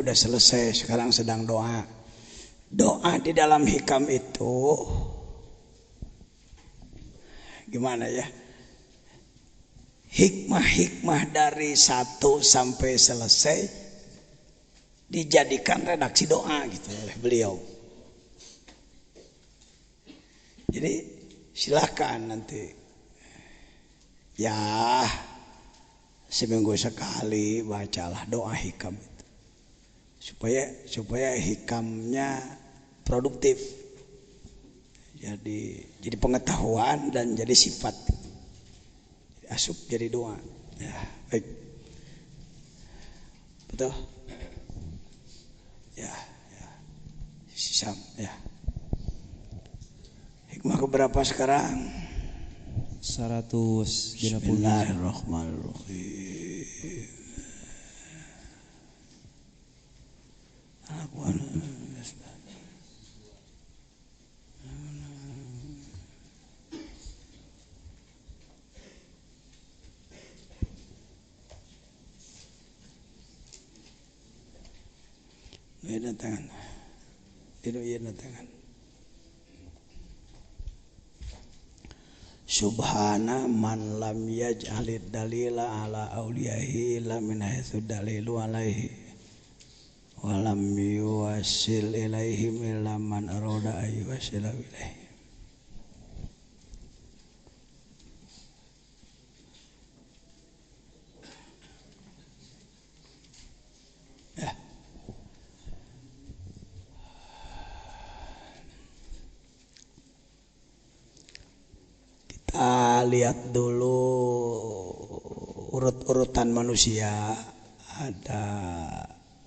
Udah selesai, sekarang sedang doa. Doa di dalam hikam itu gimana ya? Hikmah-hikmah dari 1 sampai selesai dijadikan redaksi doa gitu oleh beliau. Jadi silakan nanti ya seminggu sekali bacalah doa hikam itu supaya hikamnya produktif, jadi pengetahuan dan jadi sifat, asup jadi doa. Ya baik, betul ya, sisam ya. Hikmah keberapa sekarang? 130. Bismillahirrahmanirrahim. Subhana man lam yaj'alid dalila ala awliyahi la min haitsu dalilu alaihi wa lam yuwassil ilaihim illa man arada ay yuwassila ilaihi. Ya. Kita lihat dulu urut-urutan manusia. Ada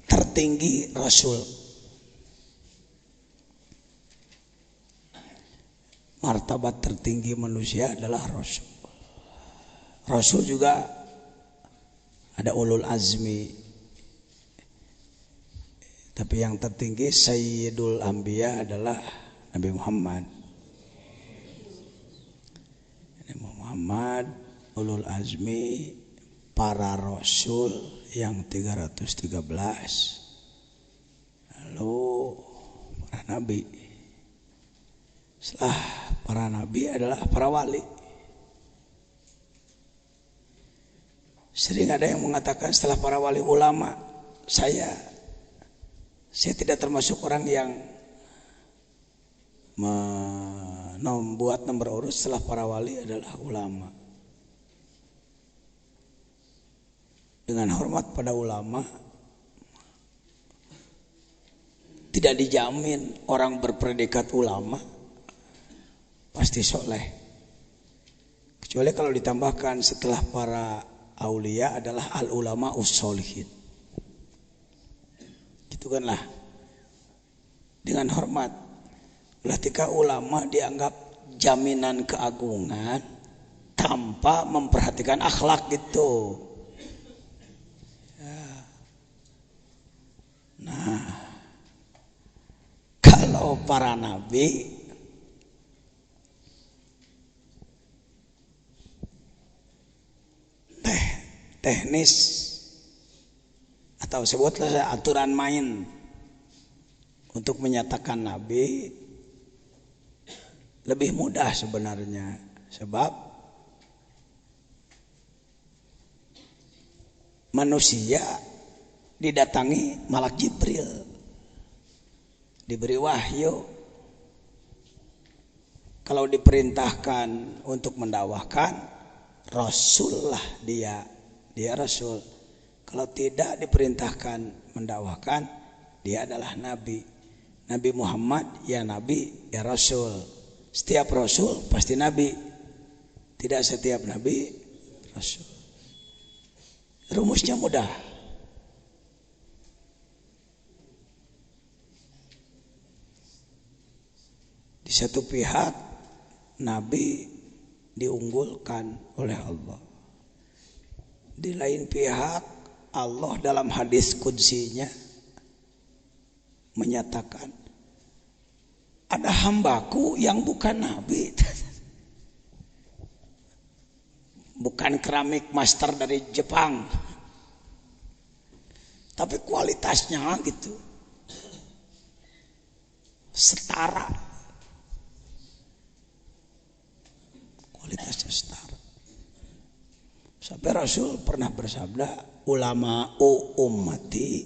tertinggi Rasul. Martabat tertinggi manusia adalah Rasul. Rasul juga ada ulul azmi. Tapi yang tertinggi Sayyidul Anbiya adalah Nabi Muhammad. Muhammad, ulul azmi, para rasul yang 313, lalu para nabi. Setelah para nabi adalah para wali. Sering ada yang mengatakan setelah para wali ulama. Saya tidak termasuk orang yang membuat nomor urut. Setelah para wali adalah ulama. Dengan hormat pada ulama, tidak dijamin orang berpredikat ulama pasti soleh, kecuali kalau ditambahkan setelah para aulia adalah al ulama ussolihin. Gitu kan lah, dengan hormat. Ketika ulama dianggap jaminan keagungan tanpa memperhatikan akhlak gitu. Ya. Nah, kalau para nabi teknis atau sebutlah aturan main untuk menyatakan nabi lebih mudah sebenarnya, sebab manusia didatangi malak Jibril, diberi wahyu. Kalau diperintahkan untuk mendakwahkan, rasul lah dia rasul. Kalau tidak diperintahkan mendakwahkan, dia adalah nabi. Nabi Muhammad ya nabi ya rasul. Setiap rasul pasti nabi, tidak setiap nabi rasul. Rumusnya mudah. Di satu pihak nabi diunggulkan oleh Allah. Di lain pihak Allah dalam hadis qudsinya menyatakan ada hambaku yang bukan nabi, bukan keramik master dari Jepang, tapi kualitasnya gitu setara, kualitasnya setara. Sampai Rasul pernah bersabda, ulama ummati,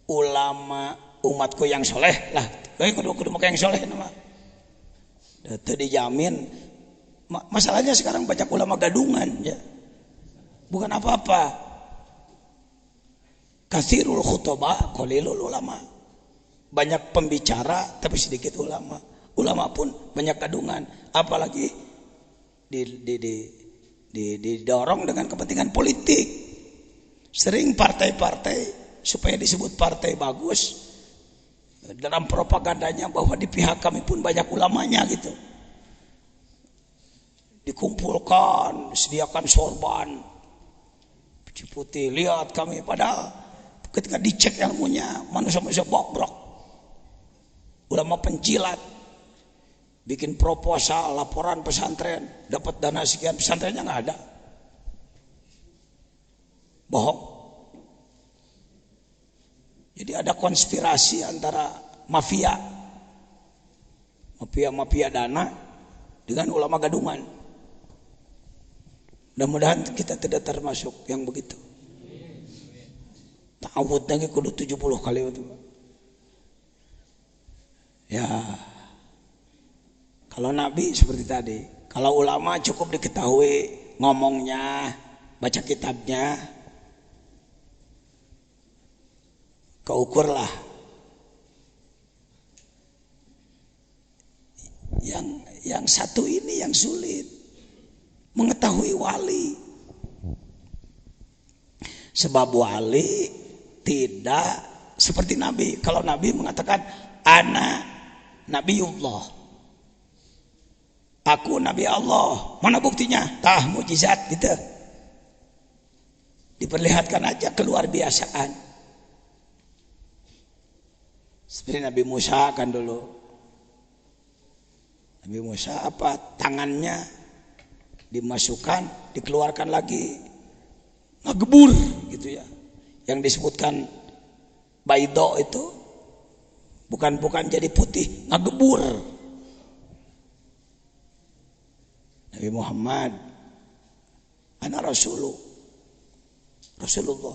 ulama umatku yang soleh lah, kudu yang soleh nama. Itu dijamin. Masalahnya sekarang banyak ulama gadungan ya, bukan apa-apa. Katsirul khutbah qalilul ulama, banyak pembicara tapi sedikit ulama. Ulama pun banyak gadungan, apalagi didorong dengan kepentingan politik. Sering partai-partai supaya disebut partai bagus, dalam propagandanya bahwa di pihak kami pun banyak ulamanya gitu. Dikumpulkan, sediakan sorban, baju putih, lihat kami. Padahal ketika dicek ilmunya, manusia-manusia bobrok, ulama penjilat, bikin proposal, laporan pesantren, dapat dana sekian, pesantrennya nggak ada, bohong. Jadi ada konspirasi antara mafia dana dengan ulama gadungan. Mudah-mudahan kita tidak termasuk yang begitu. Ta'awud lagi kudu 70 kali itu. Ya. Kalau Nabi seperti tadi, kalau ulama cukup diketahui ngomongnya, baca kitabnya, keukurlah. Yang satu ini yang sulit, mengetahui wali. Sebab wali tidak seperti Nabi. Kalau Nabi mengatakan ana Nabiullah, aku Nabi Allah, mana buktinya? Tah mujizat gitu, diperlihatkan aja keluar biasaan. Seperti Nabi Musa kan dulu, Nabi Musa apa, tangannya dimasukkan, dikeluarkan lagi, ngagebur gitu ya. Yang disebutkan baido itu bukan jadi putih, ngagebur. Nabi Muhammad, ana Rasulullah,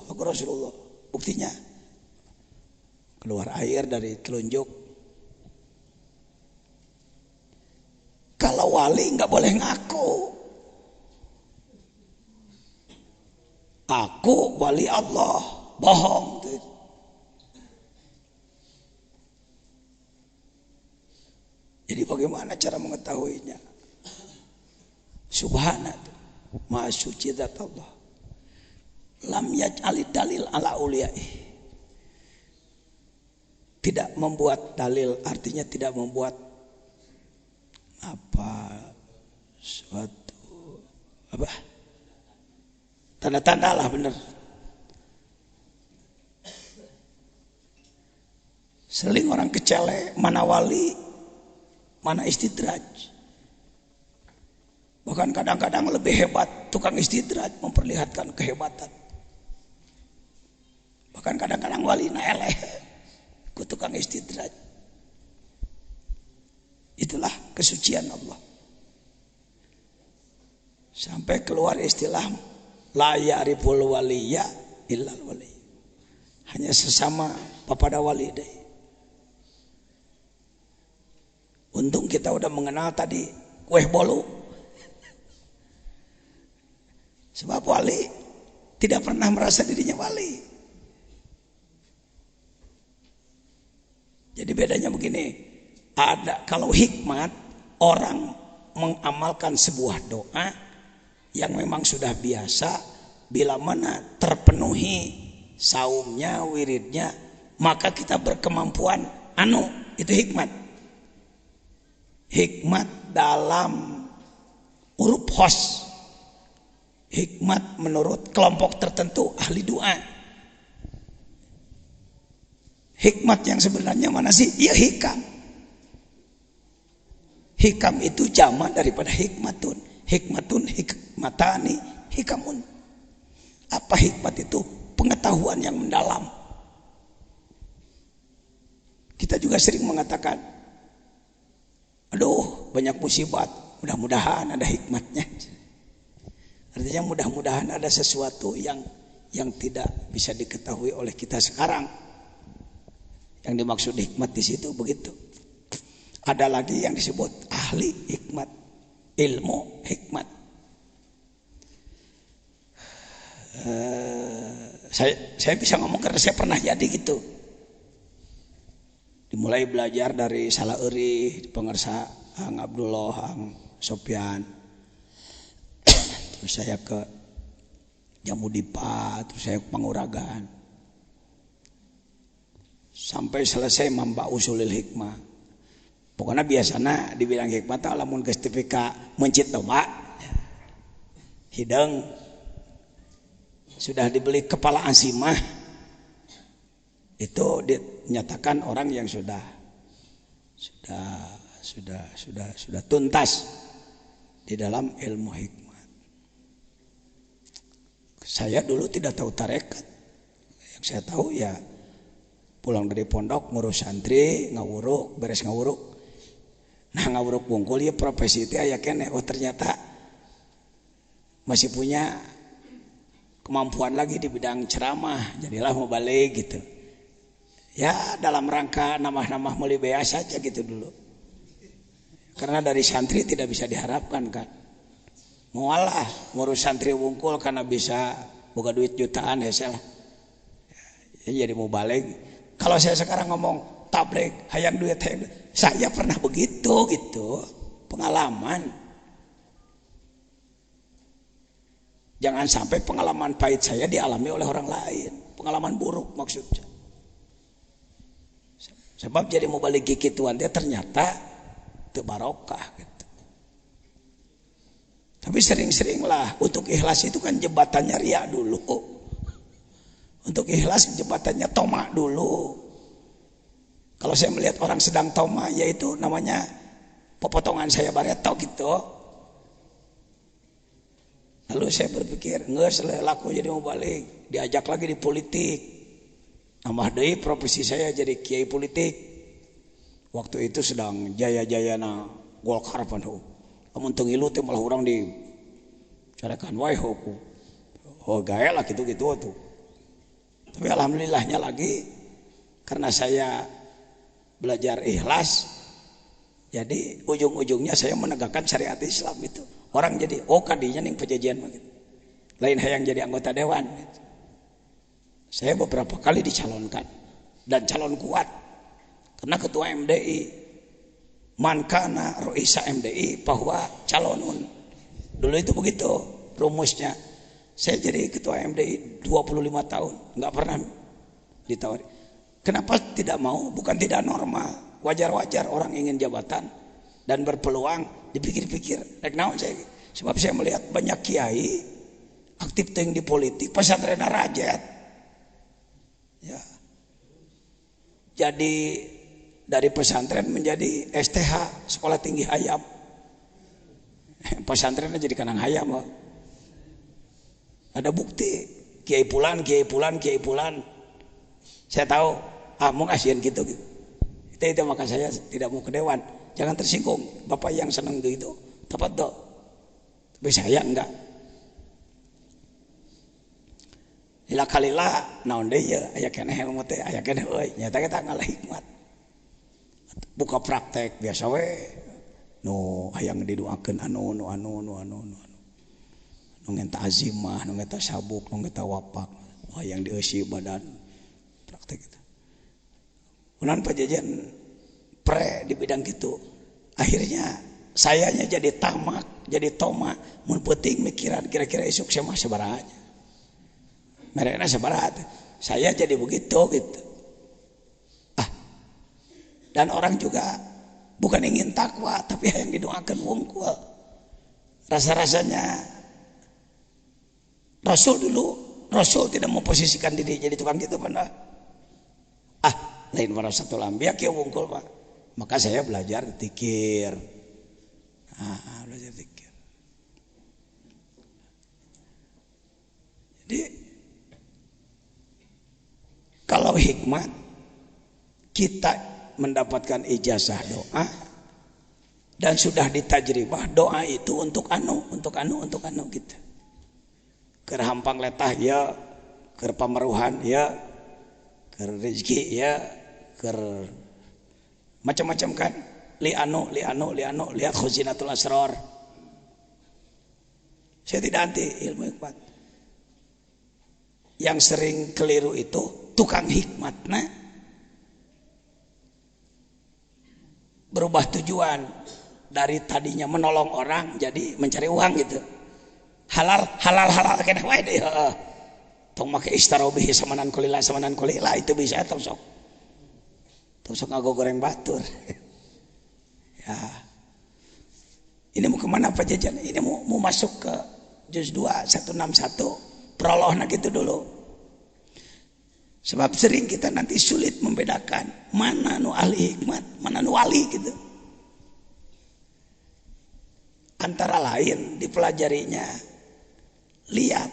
aku Rasulullah. Buktinya keluar air dari telunjuk. Kalau wali nggak boleh ngaku, aku wali Allah, bohong. Jadi bagaimana cara mengetahuinya? Subhanallah, maha suci zat Allah. Lam yaj'alid dalil ala uliyai. Tidak membuat dalil, artinya tidak membuat suatu tanda-tanda lah, benar. Seling orang kecele, mana wali, mana istidraj. Bahkan kadang-kadang lebih hebat tukang istidraj, memperlihatkan kehebatan. Bahkan kadang-kadang wali naeleh ku tukang istidraj. Itulah kesucian Allah. Sampai keluar istilah la ya'riful waliya illal wali. Hanya sesama papada wali deh. Untung kita udah mengenal tadi kueh bolu. Sebab wali tidak pernah merasa dirinya wali. Jadi bedanya begini. Ada kalau hikmat, orang mengamalkan sebuah doa yang memang sudah biasa, bila mana terpenuhi saumnya, wiridnya, maka kita berkemampuan itu hikmat. Hikmat dalam huruf khos, hikmat menurut kelompok tertentu ahli doa. Hikmat yang sebenarnya mana sih? Ya hikam. Hikam itu jamak daripada hikmatun. Hikmatun, hikmatani, hikamun. Apa hikmat itu? pengetahuan yang mendalam. Kita juga sering mengatakan, aduh banyak musibat, mudah-mudahan ada hikmatnya. Artinya mudah-mudahan ada sesuatu yang tidak bisa diketahui oleh kita sekarang. Yang dimaksud hikmat di situ begitu. Ada lagi yang disebut ahli hikmat, ilmu hikmat. Saya bisa ngomong karena saya pernah jadi gitu. Dimulai belajar dari Salaeri, pengersa Ang Abdullah, Ang Sofyan. Terus saya ke Jamudipa, terus saya ke Panguragan. Sampai selesai Mamba Usulil Hikmah. Pokoknya biasanya dibilang hikmah teh lamun geus teu pika mencit domba. Hideng sudah dibeli kepala ansimah. Itu dinyatakan orang yang sudah tuntas di dalam ilmu hikmat. Saya dulu tidak tahu tarekat. Yang saya tahu ya pulang dari pondok ngurus santri, ngawuruk, beres ngawuruk. Nah ngawuruk bungkul ya profesi itu aya kene. Oh ternyata masih punya kemampuan lagi di bidang ceramah. Jadilah mau balik gitu. Ya dalam rangka namah-namah meuli bea saja gitu dulu. Karena dari santri tidak bisa diharapkan kan. Mualah ngurus santri wungkul karena bisa boga duit jutaan hese lah. Ya, jadi mau balik. Kalau saya sekarang ngomong tabligh hayang duit, saya pernah begitu gitu. Pengalaman. Jangan sampai pengalaman pahit saya dialami oleh orang lain. Pengalaman buruk maksudnya. Sebab jadi mau balik gigituan dia ternyata teu barokah gitu. Tapi sering-seringlah untuk ikhlas itu kan jembatannya ria dulu. Untuk ikhlas jembatannya toma dulu. Kalau saya melihat orang sedang toma yaitu namanya pepotongan saya bareto gitu. Lalu saya berpikir geus laku jadi mau balik, diajak lagi di politik. Nambah deui profesi saya jadi kiai politik. Waktu itu sedang jaya-jayana Golkar panu. Lamun teu ngilu teh malah urang di carekan wae hukum. Oh gawe lah gitu-gitu tuh. Tapi alhamdulillahnya lagi karena saya belajar ikhlas, jadi ujung-ujungnya saya menegakkan syariat Islam itu. Orang jadi kadinya ning pejajian begitu. Lain hayang jadi anggota dewan. Gitu. Saya beberapa kali dicalonkan dan calon kuat karena ketua MDI mankana roisa MDI bahwa calonun dulu itu begitu rumusnya. Saya jadi ketua MDI 25 tahun nggak pernah ditawari. Kenapa tidak mau? Bukan tidak normal, wajar-wajar orang ingin jabatan dan berpeluang. Dipikir-pikir rek naon saya sebab saya melihat banyak kiai aktif teuing di politik pesantren rajat. Ya. Jadi dari pesantren menjadi STH sekolah tinggi hayam. Pesantrennya jadi kanang hayam. Ada bukti kiai pulan. Saya tahu mau ngasihin gitu. Itu maka saya tidak mau ke dewan. Jangan tersinggung. Bapak yang senang gitu. Tepat dong. Tapi saya enggak. Ila kalila naon deui ya aya keneh ilmu teh aya keneh euy nyata kita ngalah hikmat. Buka praktek biasa we nu hayang didoakeun anu ngenta azimah nu ngenta sabuk nu ngenta wapak hayang dieusi badan praktek itu. Unan pajajan pre di bidang gitu. Akhirnya sayanya jadi tamak, jadi toma mun peuting mikiran kira-kira esuk saya mah sabaraha. Mereka sebarat, saya jadi begitu gitu. Dan orang juga bukan ingin takwa, tapi yang didoakan wungkul. Rasa-rasanya Rasul tidak memposisikan diri jadi tukang gitu benar. Lain warasatul anbiya kieu wungkul Pak. Maka saya belajar zikir. Belajar zikir. Jadi Kalau hikmat kita mendapatkan ijazah doa dan sudah ditajribah doa itu untuk anu gitu. Keur hampang letah ya, keur pameruhan ya, keur rezeki ya, keur macam-macam kan. Li anu lihat khuzinatul asrar. Saya tidak anti ilmu hikmat. Yang sering keliru itu tukang hikmatna berubah tujuan dari tadinya menolong orang jadi mencari uang gitu. Halal kena wae deh. Tong make istarobihi samanan kulila itu bisa tong sok. Tong sok ngago goreng batur. Ya. Ini mau kemana Pak Jajan? Ini mau masuk ke juz 2 161 prologna gitu dulu. Sebab sering kita nanti sulit membedakan mana nu ahli hikmat, mana nu wali gitu. Antara lain dipelajarinya, lihat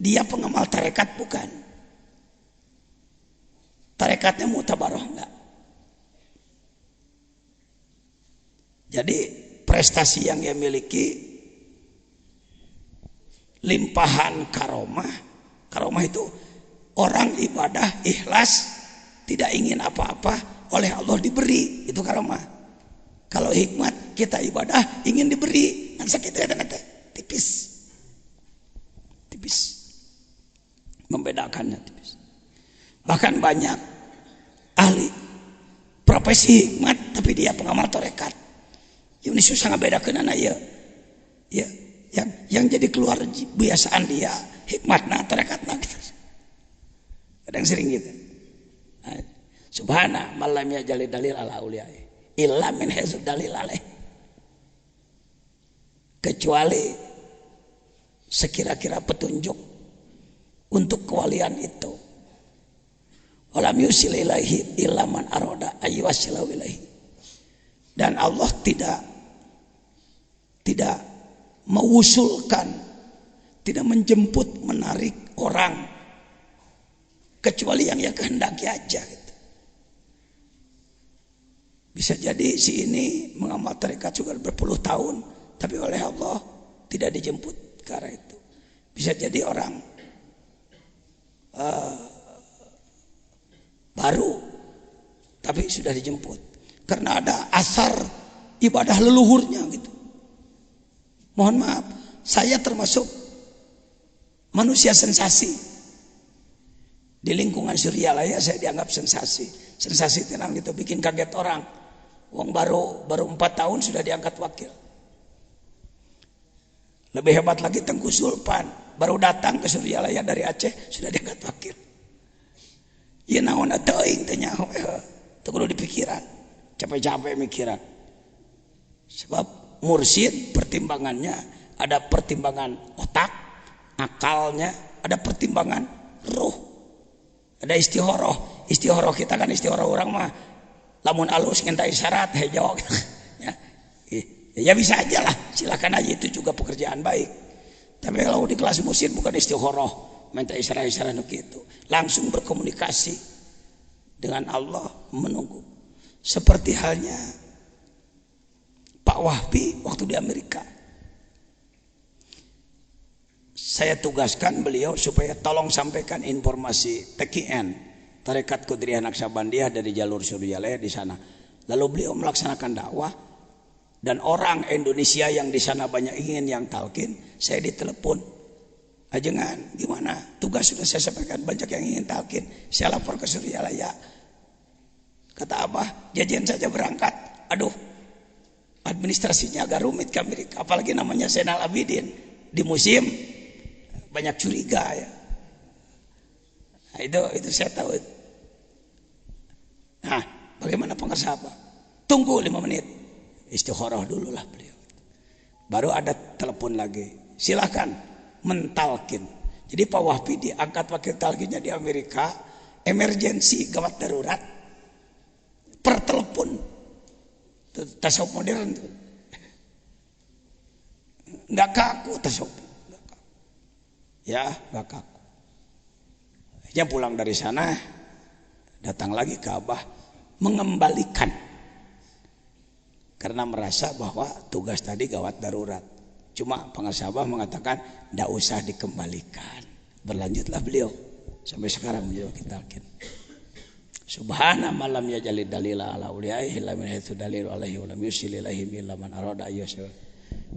dia pengamal tarekat bukan, tarekatnya mutabaroh enggak. Jadi prestasi yang dia miliki limpahan karomah itu orang ibadah ikhlas tidak ingin apa-apa oleh Allah diberi, itu karomah. Kalau hikmat kita ibadah ingin diberi, kan sakit ya tipis membedakannya tipis. Bahkan banyak ahli profesi hikmat tapi dia pengamal tarekat. Ini susah ngebedakeun ya. Yang jadi keluar kebiasaan dia hikmatna tarekatna gitu. Kadang sering gitu. Nah, subhana malam ya jali dalil ala auliyai illa min haitsu dalil alaih. Kecuali sekira-kira petunjuk untuk kewalian itu. Walam yusil ilaihi illa man arada ayyusilau ilaihi. Dan Allah tidak mewusulkan, tidak menjemput, menarik orang kecuali yang kehendaki aja gitu. Bisa jadi si ini mengamal tarekat juga berpuluh tahun tapi oleh Allah tidak dijemput ke arah itu. Bisa jadi orang baru tapi sudah dijemput karena ada asar ibadah leluhurnya gitu. Mohon maaf, saya termasuk manusia sensasi. Di lingkungan Suryalaya saya dianggap sensasi. Sensasi tenang gitu, bikin kaget orang. Wong baru 4 tahun sudah diangkat wakil. Lebih hebat lagi Tengku Sulpan, baru datang ke Suryalaya dari Aceh sudah diangkat wakil. Ya naon teuing teh nyaho teu kudu dipikiran. Capek-capek mikiran. Sebab mursyid pertimbangannya ada pertimbangan otak, akalnya, ada pertimbangan ruh, ada istihoroh. Istihoroh kita kan istihoroh orang mah lamun alus ngenta isyarat hejo ya bisa aja lah, silakan aja, itu juga pekerjaan baik. Tapi kalau di kelas mursyid bukan istihoroh minta isyarat gitu, langsung berkomunikasi dengan Allah, menunggu. Seperti halnya Pak Wahbi waktu di Amerika. Saya tugaskan beliau supaya tolong sampaikan informasi TKN, Tarekat Qudriyah Naqsabandiyah dari jalur Suryalaya di sana. Lalu beliau melaksanakan dakwah dan orang Indonesia yang di sana banyak ingin yang talqin, saya ditelepon. Ajengan, gimana? Tugas sudah saya sampaikan, banyak yang ingin talqin. Saya lapor ke Suryalaya. Kata Abah, jajan saja berangkat. Aduh, administrasinya agak rumit ke Amerika, apalagi namanya Zainal Abidin di musim banyak curiga ya. Nah, itu saya tahu. Nah, bagaimana pengersa apa? Tunggu 5 menit, istikharah dulu lah beliau. Baru ada telepon lagi, silakan mentalkin. Jadi Pak Wahbi diangkat wakil talkinnya di Amerika, emergensi gawat darurat, per telepon. Tasawuf modern tuh. Enggak kaku tasawuf. Ya, enggak kaku. Yang pulang dari sana datang lagi ke Abah mengembalikan karena merasa bahwa tugas tadi gawat darurat. Cuma pengasih Abah mengatakan tidak usah dikembalikan. Berlanjutlah beliau sampai sekarang beliau kita yakin. Subhana malam ya jalid dalila ala uliyaihi la min haitsu dalilu alaihi wa lam yusil ilaihim illa man arada ayyusha.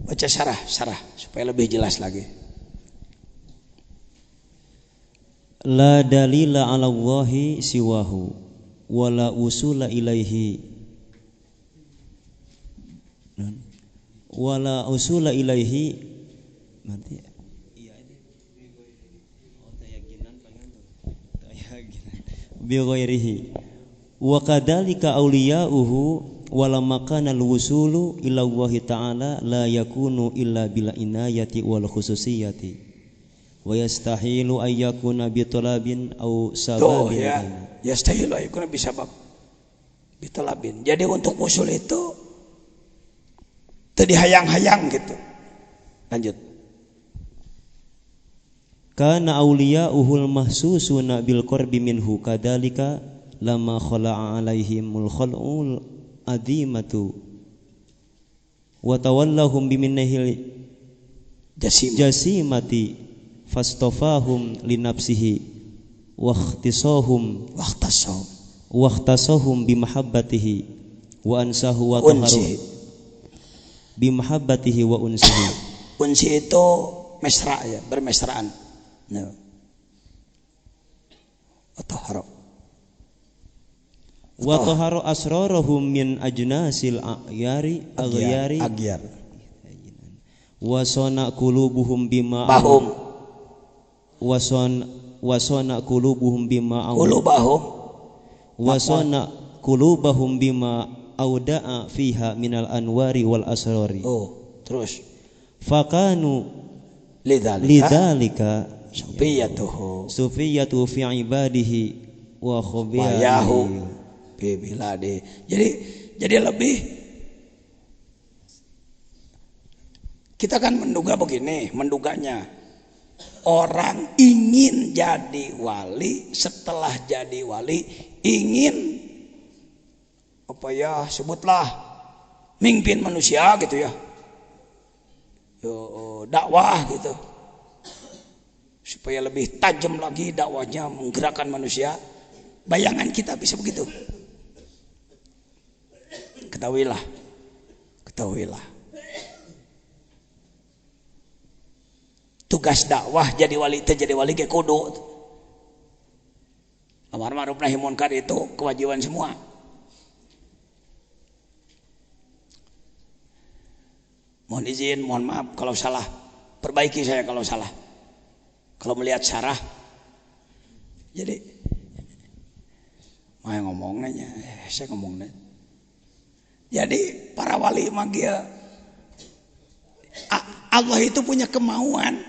Baca syarah supaya lebih jelas lagi. La dalila 'ala Allahi siwahu wala usula ilaihi wala usula ilaihi nanti bi ghairihi wa kadzalika awliya'uhu wala makana al-wusulu ila Allah ta'ala la yakunu illa bil inayati wal khususiyati wa yastahilu ay yakuna bi talabin aw sababin. Ya, yastahilu ay yakuna bi sabab bi talabin. Jadi untuk usul itu tadi hayang-hayang gitu. Lanjut. Kana awliya'uhul mahsusuna bil qurbi minhu kadzalika lama khala'a alaihimul khal'ul adimatu wa tawallahum biminahil jasimati fastafahum li nafsihi wa ikhtasahum bi mahabbatihi wa ansahu wa taharu bi mahabbatihi wa unsihi. Unsi itu mesra ya, bermesraan. No. Wa taharu asrarahum min ajnasil aghyari wa sana qulubuhum bima wasana qulubuhum bima wasana qulubahum bima auda'a fiha minal anwari wal asrari. Terus fakanu lidzalika sufiyatu fi ibadihi wa khabiyahu bi biladi. Jadi lebih kita kan menduganya orang ingin jadi wali, setelah jadi wali ingin sebutlah mimpin manusia gitu ya, dakwah gitu supaya lebih tajam lagi dakwahnya, menggerakkan manusia. Bayangan kita bisa begitu. Ketahuilah tugas dakwah jadi wali ke kudu amar ma'ruf nahi munkar itu kewajiban semua. Mohon izin, mohon maaf kalau salah, perbaiki saya kalau salah. Kalau melihat syarah, jadi saya ngomongnya. Jadi para wali magia, Allah itu punya kemauan,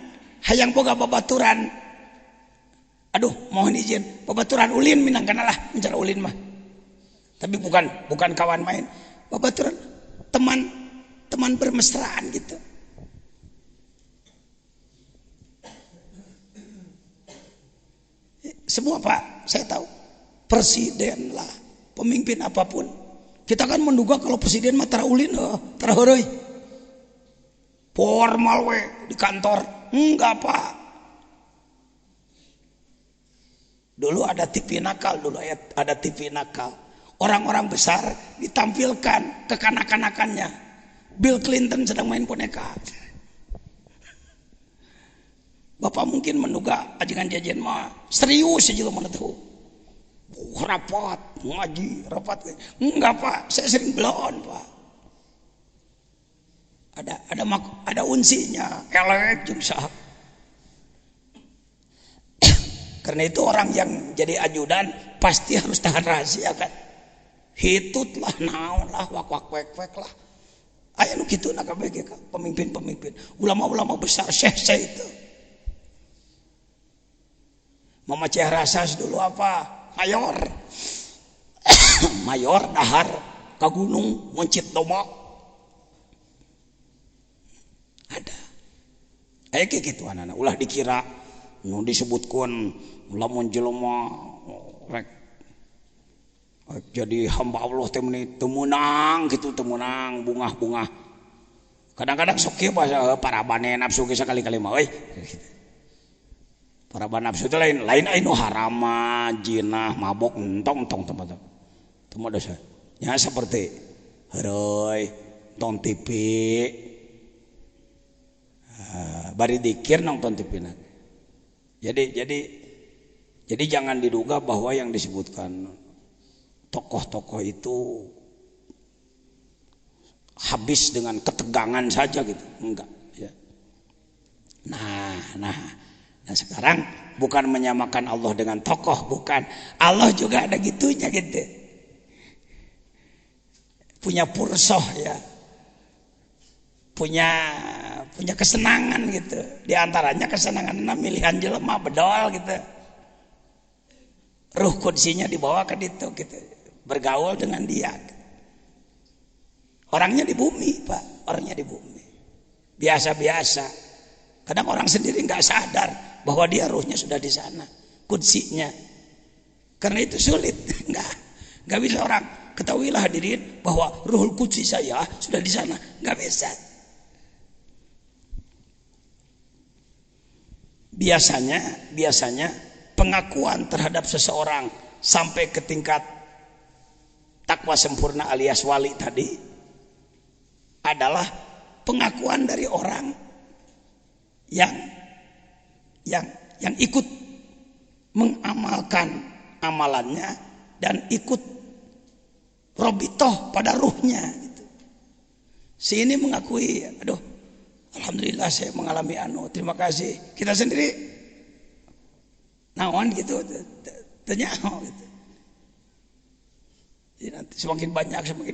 hayang boga babaturan. Aduh, mohon izin, babaturan ulin minangkanalah, mencara ulin mah. Tapi bukan kawan main, babaturan teman bermesraan gitu. Semua Pak, saya tahu. Presiden lah, pemimpin apapun. Kita kan menduga kalau presiden mah tara ulin, tara heureui. Formal we di kantor. Enggak Pak. Dulu ada TV nakal, Orang-orang besar ditampilkan kekanak-kanakannya. Bill Clinton sedang main boneka. Bapak mungkin menduga ajengan jajan mah serius aja lo mana tahu. Rapat, ngaji, rapat. Enggak Pak, saya sering belon Pak. Ada unsinya, elek jeung saha. Karena itu orang yang jadi ajudan pasti harus tahan rahasia kan. Hitut lah, naon lah, wak wek lah. Aya nu kitu na kabeh pemimpin-pemimpin, ulama-ulama besar, syekh itu. Mama Ceh Rasas dulu apa? Mayor dahar ka gunung mencit domba. Ada. Aya kayak gitu anak-anak ulah dikira nu disebutkeun lamun jelema rek jadi hamba Allah teh meuni teu meunang kitu, teu meunang bungah-bungah. Kadang-kadang sok kieu bahasa parabane nafsu ge sakali-kali mah euy. Paraban nafsu teh lain anu haram, jinah, mabok, entong tempat. Teu mah dosa. Nya seperti heureui nonton TV. Bari dikir nonton TV-na. Jadi jangan diduga bahwa yang disebutkan tokoh-tokoh itu habis dengan ketegangan saja gitu, enggak ya. Nah sekarang bukan menyamakan Allah dengan tokoh, bukan. Allah juga ada gitunya gitu, punya pursoh ya, punya kesenangan gitu. Di antaranya kesenangan milihan jelema bedol gitu, ruh kudusinya dibawa ke ditu gitu, bergaul dengan dia. Orangnya di bumi, Pak. Orangnya di bumi. Biasa-biasa. Kadang orang sendiri nggak sadar bahwa dia ruhnya sudah di sana, kudsinya. Karena itu sulit. Nggak bisa orang. Ketahuilah hadirin bahwa ruhul kudsi saya sudah di sana. Nggak bisa. Biasanya pengakuan terhadap seseorang sampai ke tingkat takwa sempurna alias wali tadi adalah pengakuan dari orang yang ikut mengamalkan amalannya dan ikut robitoh pada ruhnya gitu. Si ini mengakui, aduh alhamdulillah saya mengalami terima kasih. Kita sendiri naon gitu, ternyaho gitu. Jadi nanti semakin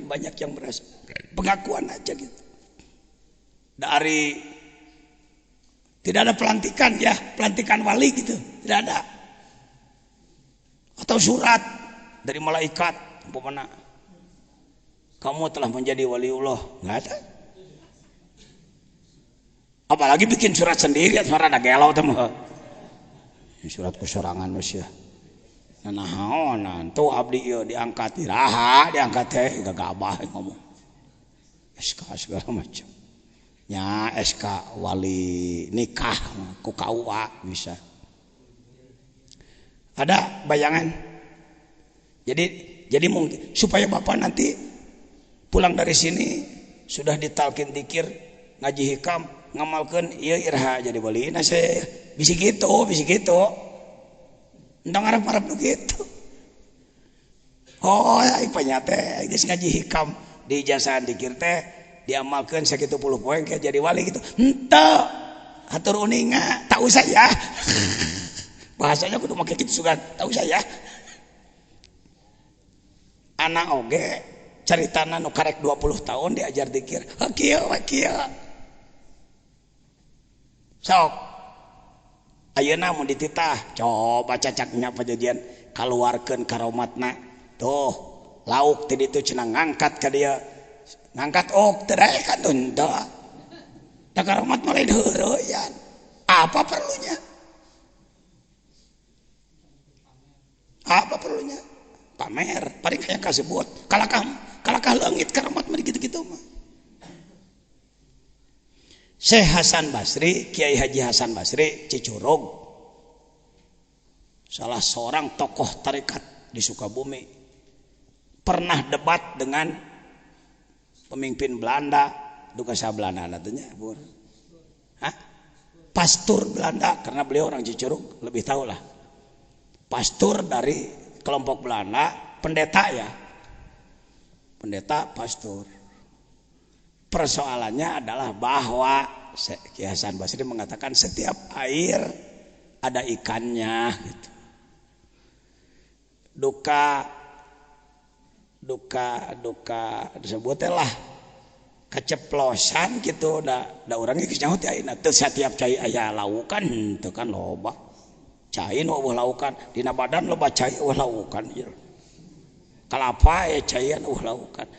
banyak yang merasa pengakuan aja gitu. Dari tidak ada pelantikan wali gitu, tidak ada. Atau surat dari malaikat, umpamana kamu telah menjadi waliullah, nggak ada. Apalagi bikin surat sendiri, surat ada gelau teman. Surat kesorangan manusia. Nahonan tuh abdi ieu diangkat iraha diangkat teh gagabah ngomong SK segala macam nya SK wali nikah ku KUA bisa ada bayangan. Jadi mungkin supaya Bapak nanti pulang dari sini sudah ditalkin dikir ngaji hikam ngamalkeun ieu iraha jadi wali. Nah saya bisi gitu entong harap begitu. Oh ya ipanya teh geus ngaji hikam di ijazah dikir teh diamalkeun sakitu 10 poe kayak jadi wali gitu. Henteu hatur uninga tahu saya. Bahasanya kudu make kitu sugan tahu saya. Anak oge caritana nu karek 20 tahun diajar dikir. Kieu. Sok ayeuna mun dititah coba cacaknya pajajian kaluarkeun karomatna tuh lauk ti ditu cenah ngangkat ka dia ngangkat teu daek ka teu da karomat mah lain heureuyan apa perlunya pamer paling hayang kasebut kalakah leungit karomat mah gitu-gitu mah. Syekh Hasan Basri, Kiai Haji Hasan Basri Cicurug, salah seorang tokoh tarekat di Sukabumi, pernah debat dengan pemimpin Belanda, duka sa Belanda nantinya, pastur Belanda, karena beliau orang Cicurug lebih tahu lah. Pastur dari kelompok Belanda, pendeta pastur. Persoalannya adalah bahwa Kiai Hasan Basri mengatakan setiap air ada ikannya gitu. Duka disebutnya lah keceplosan gitu da urang geus nyaho teh ayeuna teu setiap cai aya laukan teu kan loba cai nu eueuh laukan dina badan loba cai eueuh laukan ieu kalapa caian eueuh laukan.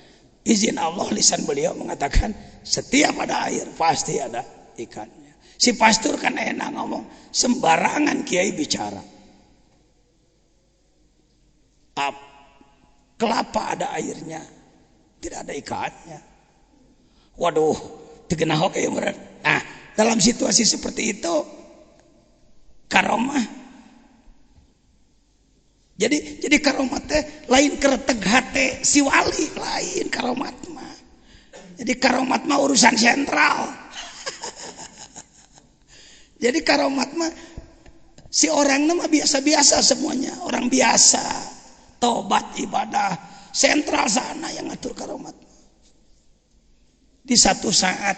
Izin Allah lisan beliau mengatakan setiap ada air pasti ada ikannya. Si pastor kan enak ngomong, sembarangan kiai bicara. Kelapa ada airnya, tidak ada ikannya. Waduh, dikenal kayak berat. Nah, dalam situasi seperti itu, karomah. Jadi karomat teh lain kereteg hate si wali, lain karomat mah. Jadi karomat mah urusan sentral. Jadi karomat mah si orang mah biasa-biasa semuanya, orang biasa. Tobat ibadah sentral sana yang ngatur karomat. Di satu saat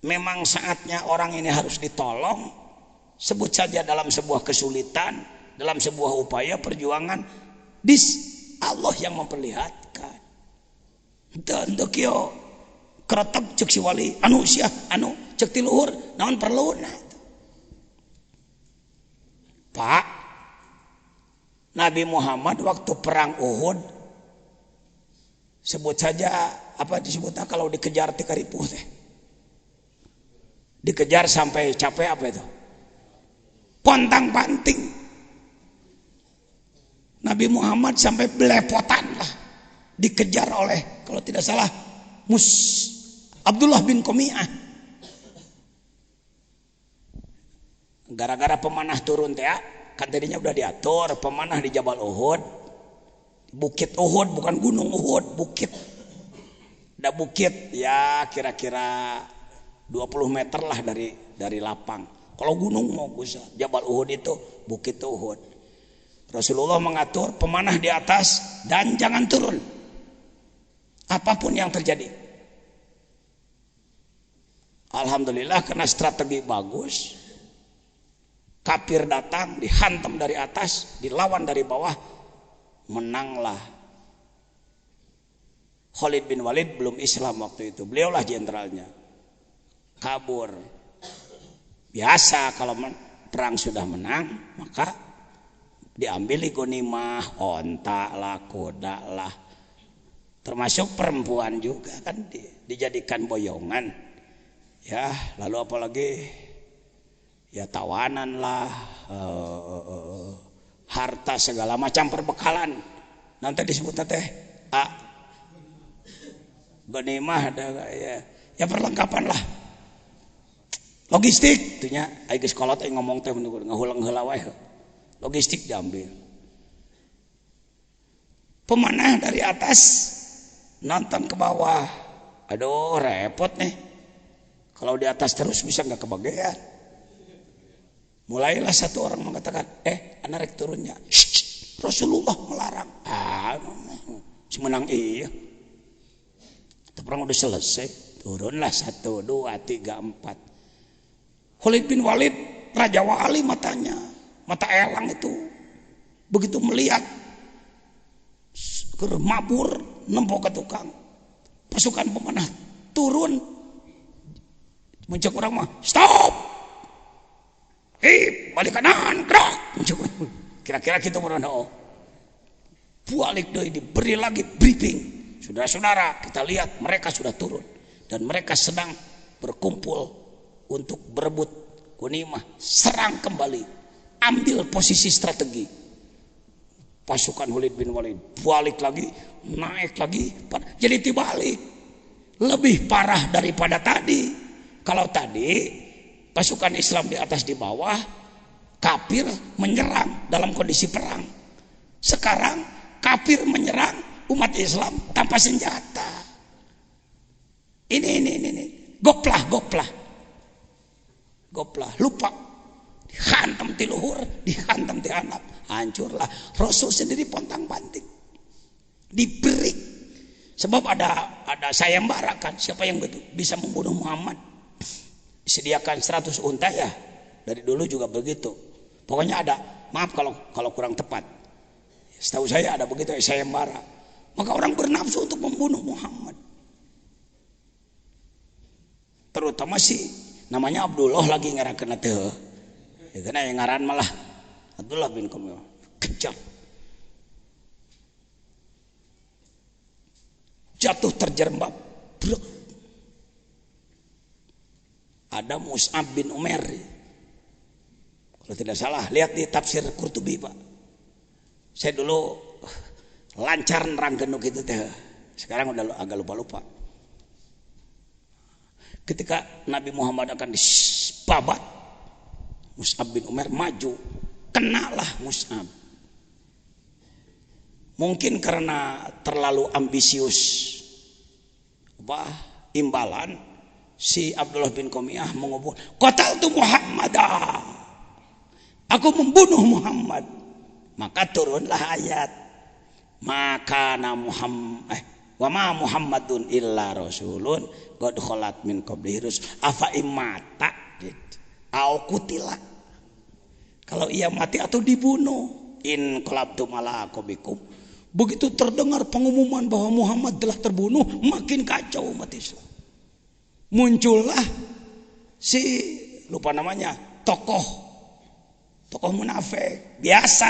memang saatnya orang ini harus ditolong, sebut saja dalam sebuah kesulitan, dalam sebuah upaya perjuangan, Allah yang memperlihatkan. Untuk yo keretep cek si wali anu sia anu cek ti luhur naon perlu na Pak Nabi Muhammad waktu perang Uhud, sebut saja apa disebutnya kalau dikejar ti karipuh teh, dikejar sampai capek apa itu, pontang panting. Nabi Muhammad sampai belepotan lah, dikejar oleh kalau tidak salah Abdullah bin Qami'ah. Gara-gara pemanah turun teh, kan tadinya udah diatur pemanah di Jabal Uhud, Bukit Uhud, bukan Gunung Uhud, bukit. Ada bukit ya kira-kira 20 meter lah dari lapang. Kalau gunung mau bisa, Jabal Uhud itu Bukit Uhud. Rasulullah mengatur pemanah di atas dan jangan turun, apapun yang terjadi. Alhamdulillah karena strategi bagus, kafir datang dihantam dari atas, dilawan dari bawah, menanglah. Khalid bin Walid belum Islam waktu itu, beliaulah jenderalnya, kabur. Biasa kalau perang sudah menang maka diambil ghanimah, onta lah, kuda lah, termasuk perempuan juga kan dijadikan boyongan ya. Lalu apalagi ya tawanan lah, harta segala macam perbekalan. Nanti disebut teh ghanimah ada ya perlengkapan lah, logistik tuhnya. Ai geus kolot ai ngomong teh ngahulang heula wae. Logistik diambil. Pemanah dari atas nonton ke bawah, aduh repot nih, kalau di atas terus bisa nggak kebagian. Mulailah satu orang mengatakan, anak rek turunnya. Rasulullah melarang. Semenang iya. Perang udah selesai, turunlah 1, 2, 3, 4. Khalid bin Walid, Raja Wali matanya, mata elang itu, begitu melihat mabur nempok ke tukang, pasukan pemanah turun, mencek orang mah stop, balik kanan, gerak, kira-kira gitu merendah. Balik doi, diberi lagi briefing, saudara-saudara kita lihat mereka sudah turun dan mereka sedang berkumpul untuk berebut ghanimah, serang kembali. Ambil posisi strategi. Pasukan Khalid bin Walid balik lagi, naik lagi, jadi dibalik. Lebih parah daripada tadi. Kalau tadi pasukan Islam di atas di bawah, kafir menyerang dalam kondisi perang. Sekarang kafir menyerang umat Islam tanpa senjata. Ini goplah, lupa. Dihantam di luhur, dihantam di hanap, hancurlah. Rasul sendiri pontang-panting, diberi. Sebab ada sayembara kan, siapa yang bisa membunuh Muhammad. Disediakan 100 unta ya, dari dulu juga begitu. Pokoknya ada, maaf kalau kurang tepat. Setahu saya ada begitu sayembara. Maka orang bernafsu untuk membunuh Muhammad. Terutama si namanya Abdullah lagi ngarakeun teh. Ya karena yang ngaran malah Abdullah bin Qami'ah kejam, jatuh terjerembab, brek. ada Mus'ab bin Umair. Kalau tidak salah, lihat di tafsir Qurtubi, Pak. Saya dulu lancar nerangkeun gitu teh. Sekarang udah agak lupa-lupa. Ketika Nabi Muhammad akan disbabat, Mus'ab bin Umair maju, kenalah Mus'ab. Mungkin karena terlalu ambisius, imbalan, si Abdullah bin Qamiyah mengubur, qataltu Muhammadah. Aku membunuh Muhammad. Maka turunlah ayat, maka wa ma Muhammadun illa rasulun qad khalat min qablihi rusul afa imata gitu. Au kutila. Kalau ia mati atau dibunuh, in qalabtum ala aqabikum. Begitu terdengar pengumuman bahwa Muhammad telah terbunuh, makin kacau umat Islam. Muncullah si lupa namanya, tokoh munafik biasa,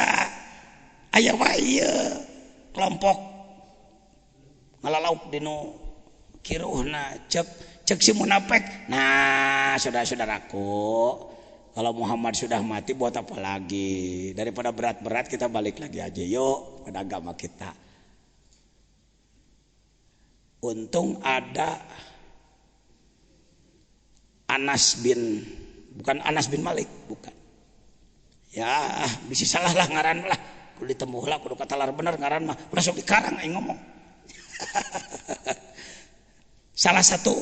aya wae kelompok ngalalauk dinu kiruhna cek si munafik. Nah, saudara-saudaraku, kalau Muhammad sudah mati buat apa lagi? Daripada berat-berat kita balik lagi aja yuk pada agama kita. Untung ada bukan Anas bin Malik, bukan. Ya, bisa salah lah ngaran lah. Kudu ditembuh lah, kudu katalar bener ngaran mah. Udah sok dikarang aing ngomong. Salah satu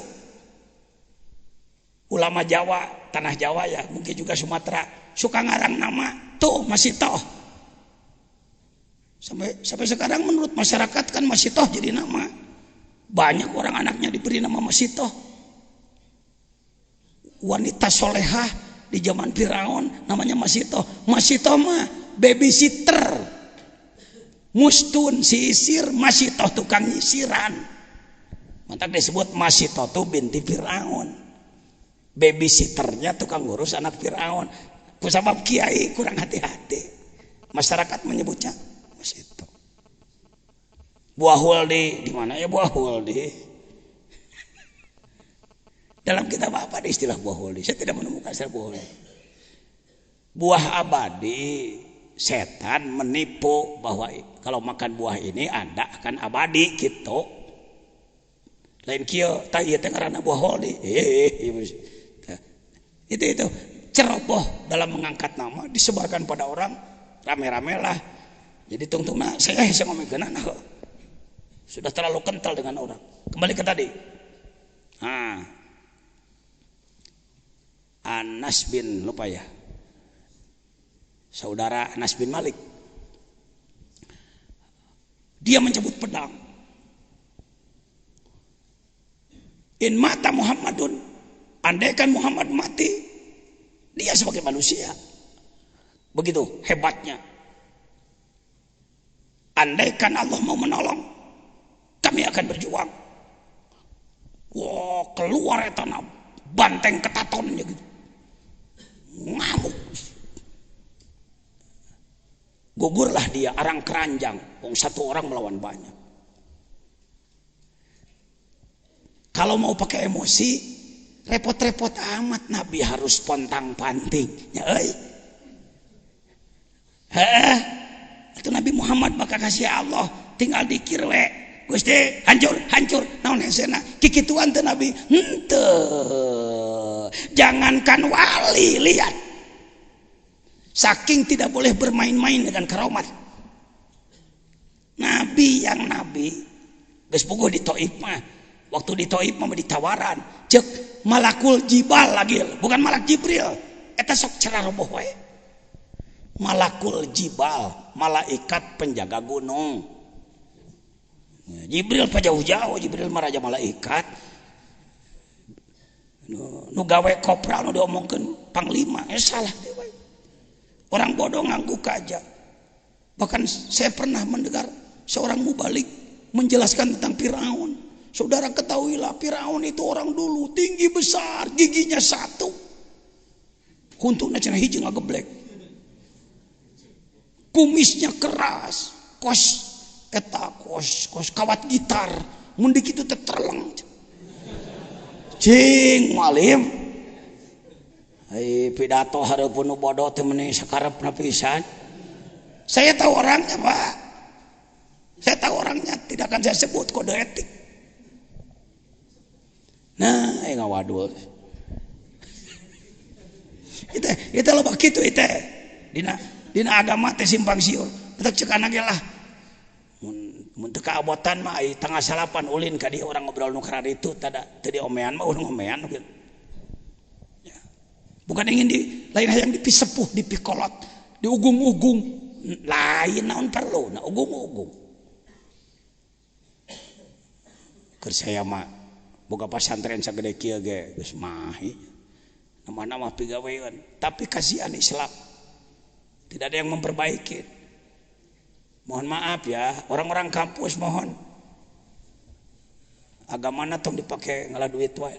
ulama Jawa, tanah Jawa ya, mungkin juga Sumatera, suka ngarang nama. Tuh, Masitoh. Sampai sekarang menurut masyarakat kan Masitoh jadi nama. Banyak orang anaknya diberi nama Masitoh. Wanita solehah di zaman Firaun namanya Masitoh. Masitoh mah babysitter. Mustun sisir, Masitoh tukang nyisiran. Maka disebut Masitoh tuh binti Firaun. Babysitternya tukang ngurus anak Firaun. Kusabab kiai kurang hati-hati. Masyarakat menyebutnya Masitoh. Buah huldi di mana ya buah huldi? Dalam kitab apa ada istilah buah huldi? Saya tidak menemukan istilah buah huldi. Buah abadi, setan menipu bahwa kalau makan buah ini Anda akan abadi gitu. Lain kieu tah ieu teh ngaranna buah huldi. Itu ceroboh dalam mengangkat nama, disebarkan pada orang rame-rame lah. Jadi tungtungna saya ngomongkeun nah. Sudah terlalu kental dengan orang. Kembali ke tadi. Anas bin lupa ya, saudara Anas bin Malik, dia mencabut pedang. In mata Muhammadun, andaikan Muhammad mati, dia sebagai manusia, begitu hebatnya. Andaikan Allah mau menolong, kami akan berjuang. Wah, keluar tanah banteng ketatonnya gitu. Ngamuk, gugurlah dia arang keranjang. Satu orang melawan banyak. Kalau mau pakai emosi repot-repot amat, Nabi harus pontang-panting ya, itu Nabi Muhammad maka kasih Allah tinggal dikir we Gusti hancur naon hesena kikituan teh Nabi henteu. Jangankan wali, lihat saking tidak boleh bermain-main dengan karomat Nabi geus puguh di Thaif mah. Waktu di Thaif mah ditawaran cek malakul jibal lagi, bukan malak Jibril, eta sok ceraroboh wae. Malakul jibal, malaikat penjaga gunung. Jibril pa jauh-jauh, Jibril mah raja malaikat. Nu gawe kopral nu diomongkeun panglima, salah dewe. Orang bodoh ngangguk aja. Bahkan saya pernah mendengar seorang mubalik menjelaskan tentang Firaun. Saudara ketahuilah Firaun itu orang dulu tinggi besar, giginya satu. Kuntuna cenah hiji ngageblek. Kumisnya keras, kos kawat gitar mun dikitu teh terleng. Cing malim Pidato hareupeun nu bodoh teh meni sakarepna pisan. Saya tahu orangnya, Pak. Saya tahu orangnya, tidak akan saya sebut kode etik. Nah, ngawadul. Itu loba kitu itu. Dina agama teh simpang siur. Betak cekana ge lah. Mun teu kaabotan mah ai tanggal 8 ulin ka dieu orang ngobrol nu karar itu teu diomean mah urang ngomean gitu. Bukan ingin lain hayang dipisepuh, dipikolot, diugung-ugung, lain naon perlu, na ugung-ugung. Keur saya mah boga pasantren sagede kieu ge geus mahi. Nama-nama pigawean, tapi kasihan Islam. Tidak ada yang memperbaiki. Mohon maaf ya, orang-orang kampus mohon. Agamana tong dipake ngalah duit wae.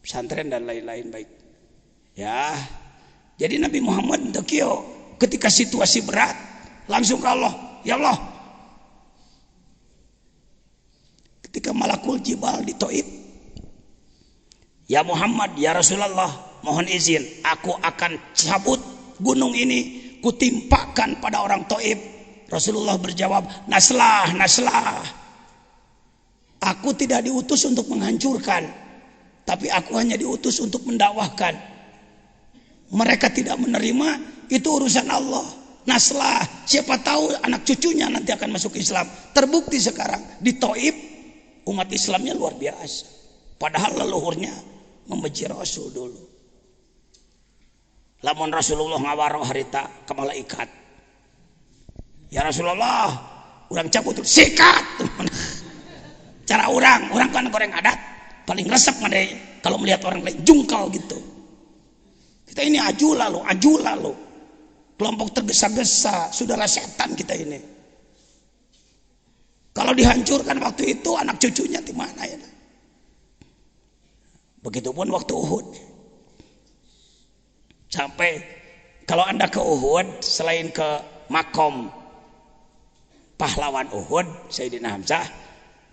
Pesantren dan lain-lain baik. Ya. Jadi Nabi Muhammad tekio ketika situasi berat langsung ke Allah, ya Allah. Ketika Malakul Jibal di Taif, ya Muhammad, ya Rasulullah, mohon izin, aku akan cabut gunung ini, kutimpakan pada orang Taif. Rasulullah berjawab, naslah, naslah. Aku tidak diutus untuk menghancurkan, tapi aku hanya diutus untuk mendakwahkan. Mereka tidak menerima, itu urusan Allah. Naslah, siapa tahu anak cucunya nanti akan masuk Islam. Terbukti sekarang di Taif umat Islamnya luar biasa. Padahal leluhurnya membenci Rasul dulu. Lamun Rasulullah ngawaroh harita ke malaikat, ya Rasulullah, urang cabut sikat. Cara orang kan goreng adat paling resep ngadai kalau melihat orang lain jungkal gitu. Kita ini aju lalu kelompok tergesa-gesa, saudara setan kita ini. Kalau dihancurkan waktu itu anak cucunya di mana ya? Begitupun waktu Uhud. Sampai kalau Anda ke Uhud, selain ke makom pahlawan Uhud, Sayyidina Hamzah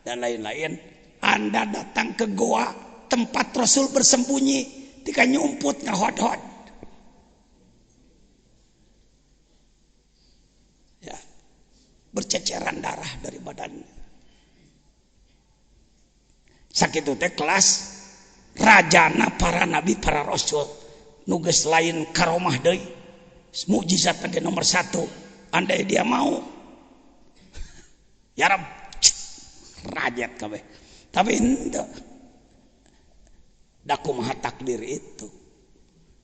dan lain-lain, Anda datang ke goa tempat Rasul bersembunyi, tika nyumput ngahod-hod. Ya, berceceran darah dari badannya. Sakitu teh kelas rajana para nabi, para rasul. Nugas lain karomah deui. Mukjizat tadi nomor 1. Andai dia mau, ya Rab, rajat kabeh. Tapi henteu. Daku maha takdir itu.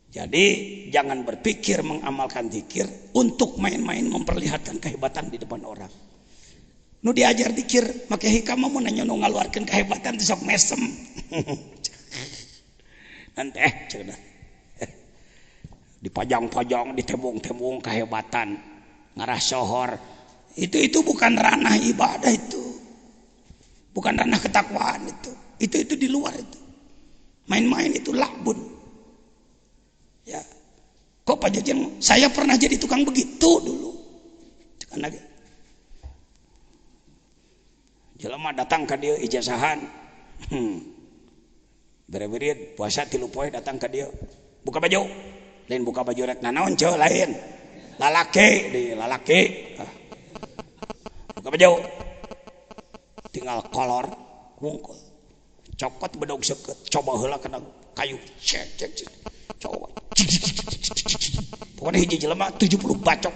Jadi jangan berpikir mengamalkan zikir untuk main-main memperlihatkan kehebatan di depan orang. Nu diajar zikir make hikmah mun nanya nu ngaluarkeun kehebatan teh sok mesem. Nanti cenah. Dipajang-pajang, ditembung-tembung kehebatan, ngarah sohor. Itu bukan ranah ibadah itu. Bukan ranah ketakwaan itu. Itu di luar itu. Main-main itu lakbun. Ya. Kok Pak Jajang, saya pernah jadi tukang begitu dulu. Cekan lagi. Jelema datang ke dia ijazahan. Bere-bere puasa 3 poe datang ke dia. Buka baju. Lain buka baju rek nanaon ceu lain. Lalaki di lalaki. Buka baju. Tinggal kolor wungkul. Cokot bedog seukeut. Coba heula kana kayu. Cek. Coba. Pokoknya hiji jelema 70 bacok.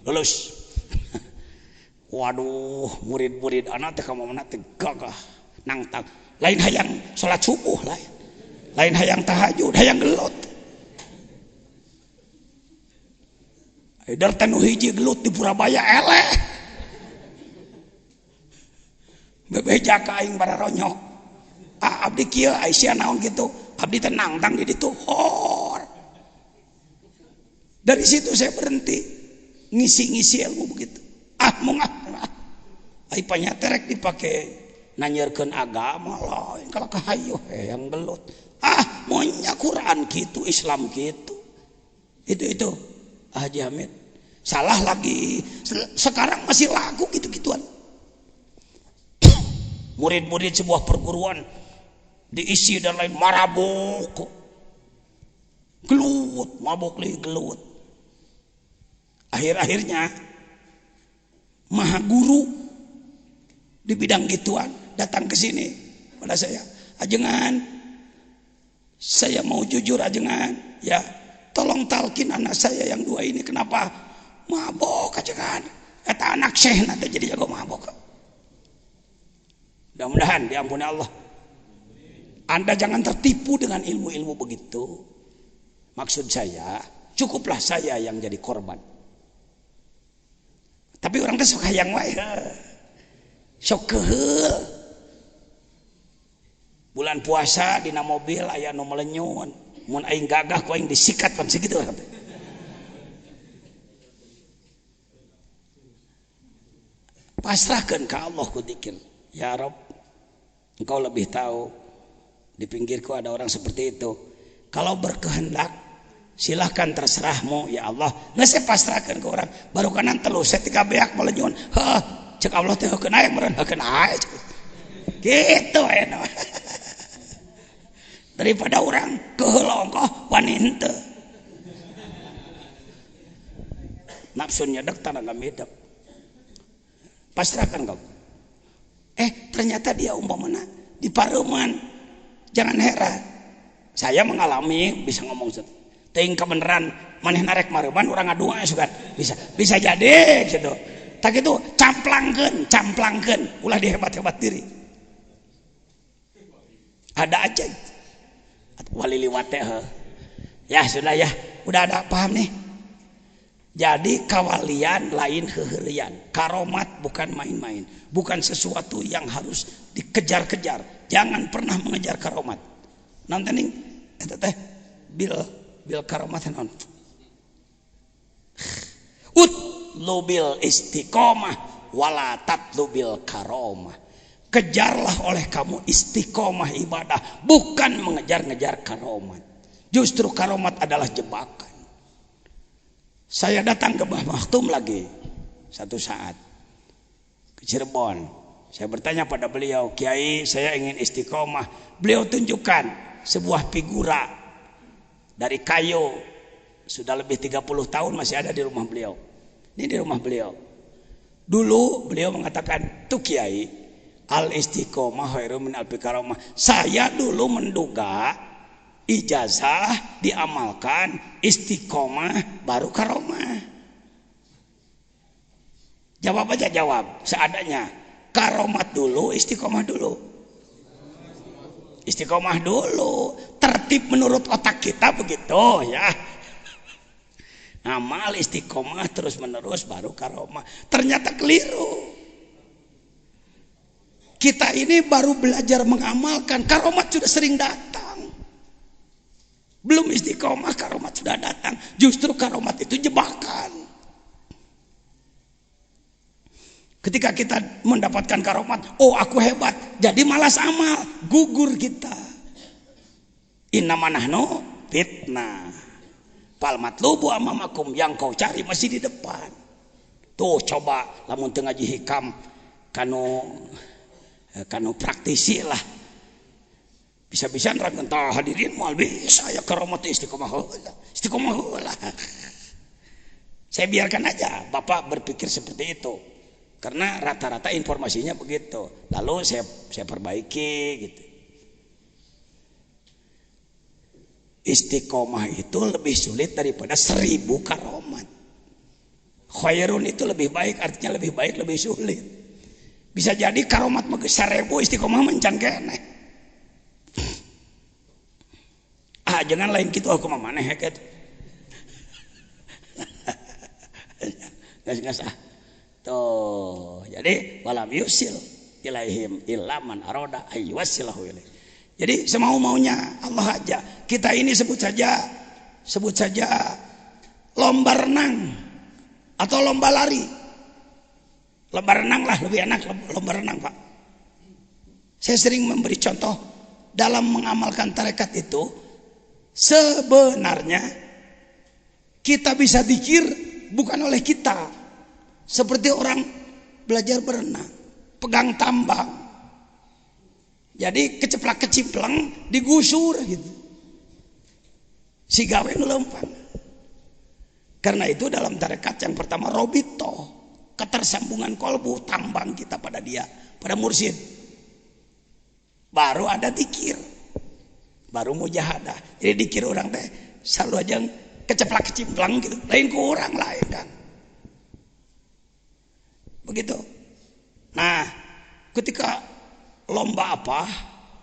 Lulus. Waduh, murid-murid anak teh kamana teh gagah nangtang. Lain hayang salat subuh lain. Lain hayang tahajud, hayang gelut. Edar tanu hiji gelut di Purabaya eleh. Bebeja ka aing bararonyok. Abdi kieu Aisyah naon gitu. Abdi teh nangtang di ditu hor. Dari situ saya berhenti ngisi-ngisi ilmu begitu. Ai panyaterek dipake nanyerkeun agama lain kalau kahayu yang gelut. Monya Quran gitu, Islam gitu. Itu Haji Hamid. Salah lagi. Sekarang masih laku gitu-gituan. Murid-murid sebuah perguruan diisi dan lain marabok, gelut, mabok li gelut. Akhir-akhirnya maha guru di bidang gituan datang ke sini pada saya, ajengan, saya mau jujur ajengan, ya tolong talkin anak saya yang 2 ini kenapa mabok ajengan. Eta anak syekh nanti jadi jago mabok. Mudah-mudahan diampuni Allah. Anda jangan tertipu dengan ilmu-ilmu begitu. Maksud saya, cukuplah saya yang jadi korban. Tapi orang teh sok hayang wae. Sok keheul. Bulan puasa dina mobil aya nu melenyun. Mun aing gagah ku aing disikat pan segitu. Pasrahkan ke Allah ku dikir. Ya Rob, engkau lebih tahu. Di pinggirku ada orang seperti itu. Kalau berkehendak, silahkan terserahmu ya Allah. Nah saya pasrahkan ke orang. Baru kanan telu saya 3 beak melenyun. Cek Allah teh heukeun ae meureun heukeun ae. Gitu aya. Daripada orang keheul ongkoh wani henteu. Nafsu nyedek tanaga midek. Pasrahkan kau. Ternyata dia umpamana di pareuman. Jangan heran. Saya mengalami bisa ngomong teuing kebenaran maneh narek mareuman urang ngadua sugan. Bisa jadi gitu. Tak itu camplangkeun ulah dihebat-hebat diri. Ada aja. Wali liwat teh. Ya sudah ya, udah ada paham nih. Jadi kawalian lain heuheulian. Karomat bukan main-main, bukan sesuatu yang harus dikejar-kejar. Jangan pernah mengejar karomat. Nonton nih, eta teh bil karomat naon? Utlubil istiqomah wala tatlubil karomah. Kejarlah oleh kamu istiqomah ibadah, bukan mengejar-ngejar karomat. Justru karomat adalah jebakan. Saya datang ke Mbah Maktum lagi satu saat ke Cirebon. Saya bertanya pada beliau, Kiai, saya ingin istiqomah. Beliau tunjukkan sebuah figura dari kayu, sudah lebih 30 tahun masih ada di rumah beliau. Ini di rumah beliau. Dulu beliau mengatakan, tuh Kiai, al istiqomah khairum min alfi karamah. Saya dulu menduga ijazah diamalkan, istiqomah baru karomah. Jawab aja, jawab seadanya. Karomat dulu, istiqomah dulu. Istiqomah dulu. Tertib menurut otak kita begitu ya. Amal istiqomah terus menerus baru karomah. Ternyata keliru. Kita ini baru belajar mengamalkan, karomat sudah sering datang. Belum istiqomah karomat sudah datang. Justru karomat itu jebakan. Ketika kita mendapatkan karomat, oh aku hebat, jadi malas amal, gugur kita. Innama nahnu fitnah. Fal matlubu amamakum, yang kau cari masih di depan. Tuh coba lamun teu ngaji hikam kanu praktisi lah. Bisa-bisa nerangkeun tah hadirin moal bisa ya karomat istiqomah heula. Istiqomah heula. Saya biarkan aja Bapak berpikir seperti itu. Karena rata-rata informasinya begitu. Lalu saya perbaiki gitu. Istiqomah itu lebih sulit daripada 1000 karomat. Khairun itu lebih baik, artinya lebih baik, lebih sulit. Bisa jadi karomat mah 1000, istiqomah mencan keneh. Jangan lain gitu aku mah maneh gitu. Gas tuh. Jadi walam yusil ilaihim illa man arada ayyusilahu ilaih. Jadi semau-maunya Allah aja. Kita ini sebut saja lomba renang atau lomba lari. Lomba renang lah lebih enak, lomba renang Pak. Saya sering memberi contoh dalam mengamalkan tarekat itu. Sebenarnya kita bisa dzikir bukan oleh kita. Seperti orang belajar berenang, pegang tambang. Jadi keceplak kecipleng digusur gitu. Si gawe nu lempang. Karena itu dalam tarekat yang pertama robito, ketersambungan kolbu, tambang kita pada dia, pada mursyid. Baru ada dikir, baru mujahadah. Jadi dikir orang teh selalu aja keceplak kecimplang gitu, lain kurang lain kan. Begitu. Nah, ketika lomba apa,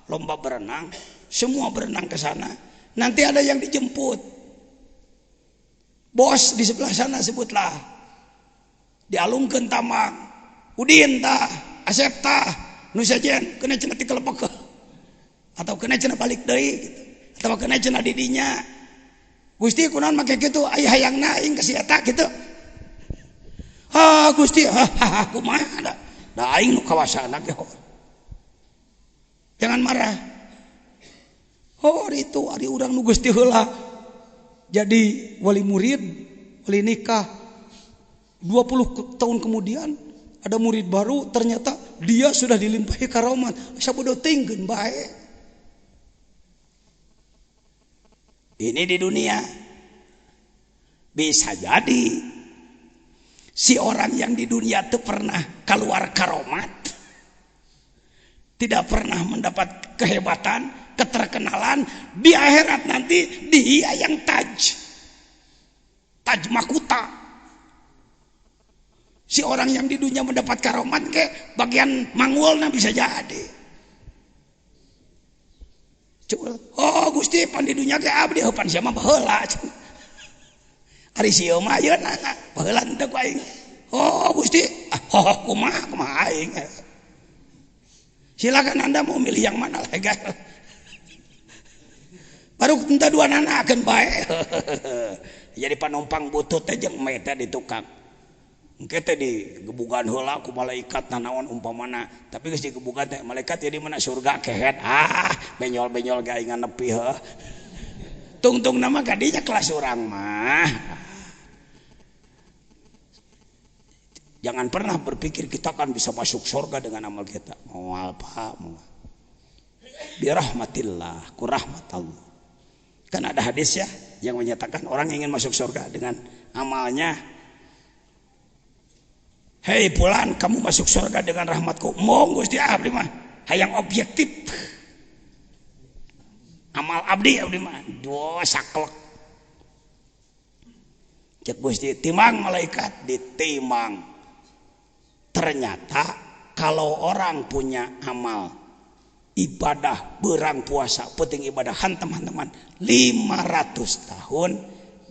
lomba berenang, semua berenang ke sana. Nanti ada yang dijemput. Bos di sebelah sana sebutlah. Dialungkeun tamang. Udin tah, Asep tah, nu sajen kena cenah ti kelepek. Atau kena cenah balik deui gitu. Atau kena cenah di dinya. Gusti kunaon make kitu? Aya hayangna aing ka si eta kitu. Ha Gusti, kumaha da? Da aing nu kawasana ge. Jangan marah. Oh itu ari urang nu Gusti heula jadi wali murid, wali nikah. 20 tahun kemudian ada murid baru, ternyata dia sudah dilimpahi karomat. Sabodo tinggeun bae. Ini di dunia. Bisa jadi si orang yang di dunia itu pernah keluar karomat, tidak pernah mendapat kehebatan, keterkenalan, di akhirat nanti dia yang taj mahkota. Si orang yang di dunia mendapat karomat ke bagian mangulna bisa jadi. Oh Gusti pan di dunia ke abdi pan sia mah baheula. Ari sieu mah ayeuna baheula teh ku aing. Oh Gusti, kumaha aing. Silakan Anda mau milih yang mana lagi. Baru tenta dua nana akan baik. Jadi penumpang butut teh jeung meta di tukang. Engke teh di gebugan heula ku malaikat nanaon umpamana, tapi geus digebugan teh malaikat jadi mana surga kehet. Benyol-benyol ge aing nepi heuh. Tungtung nama kadinya kelas urang mah. Jangan pernah berpikir kita akan bisa masuk surga dengan amal kita. Moal Pak, moal. Birahmatillah, ku rahmat Allah. Kan ada hadis ya yang menyatakan orang ingin masuk surga dengan amalnya. Hei Fulan, kamu masuk surga dengan rahmatku. Mong Gusti abdi mah hayang objektif. Amal abdi mah dua saklek. Cek Gusti timang malaikat ditimang. Ternyata kalau orang punya amal ibadah berang puasa penting ibadah teman-teman 500 tahun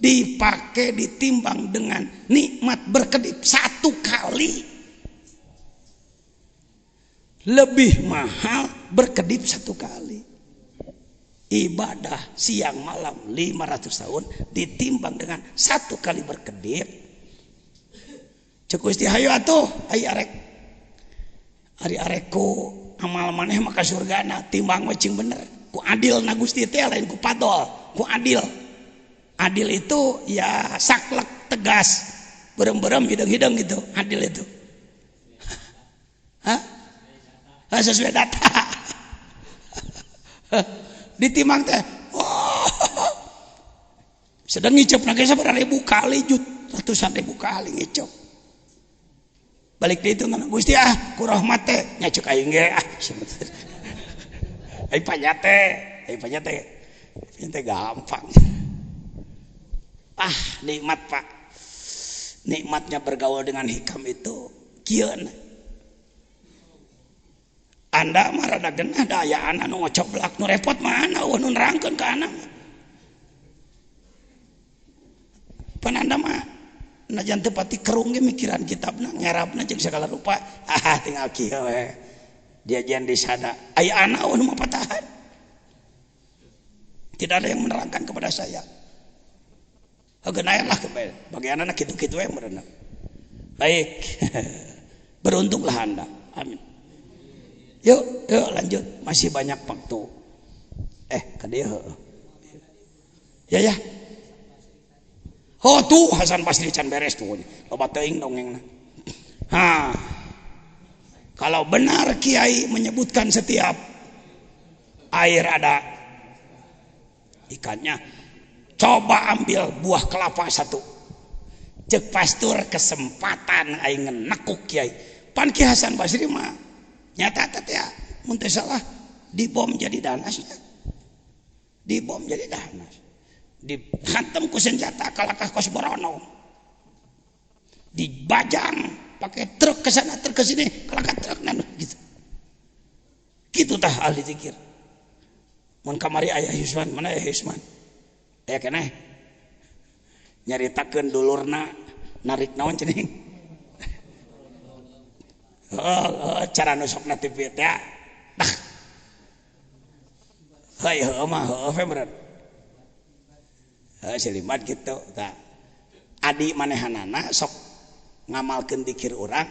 dipakai ditimbang dengan nikmat berkedip satu kali lebih mahal berkedip satu kali. Ibadah siang malam 500 tahun ditimbang dengan satu kali berkedip. Cek Gusti hayu atuh ayo arek ari arekku amal maneh maka surgana timbang cing bener ku adil na Gusti teh lain ku padol ku adil. Adil itu ya saklek tegas berem-berem hidung-hidung gitu adil itu. Hah? Sesuai data. Ditimbang teh sedang ngicep nage sabaraha ribu kali ratusan ribu kali ngicep. Balik di itu ngana Gusti ku rahmat teh nya ceuk aing ge ai panyate ente gampang. Nikmat Pak. Nikmatnya bergaul dengan hikam itu kieu. Anda mah rada genah da aya anak nu ngocoblak nu repot mana nu nerangkeun ka anak. Pan Anda mah najan teu pati kerung ge mikiran kitabna ngarapna jeung segala rupa. Tinggal kieu we. Diajian di sana aya anak nu mapatahan. Tidak ada yang menerangkan kepada saya. Genayanlah bagi anak gitu-gitu yang berenang. Baik. Beruntunglah Anda. Amin. Yuk lanjut. Masih banyak waktu. Kadieu. Ya. Oh tuh Hasan Basri can beres tuh. Loba teuing dongengna. Kalau benar Kiai menyebutkan setiap air ada ikannya. Coba ambil buah kelapa satu. Cek pastur kesempatan aing nekuk kiai. Pan Ki Hasan Basri mah nyata teh ya mun teu salah dibom jadi danas. Dibom jadi danas. Dihantam ku senjata kalakah kos borono. Dibajang pakai truk ke sana truk ke sini kalakah truk gitu. Kitu tah ahli zikir. Mun kamari aya Yusman, mana aya Yusman? Aya keneh. Nyaritakeun dulurna narik naon cening. Cara nusokna ti pieu teh. Dah. Heuh mah heuh berat. Selimat gitu. Tah. Adi manehanana sok ngamalkeun zikir urang,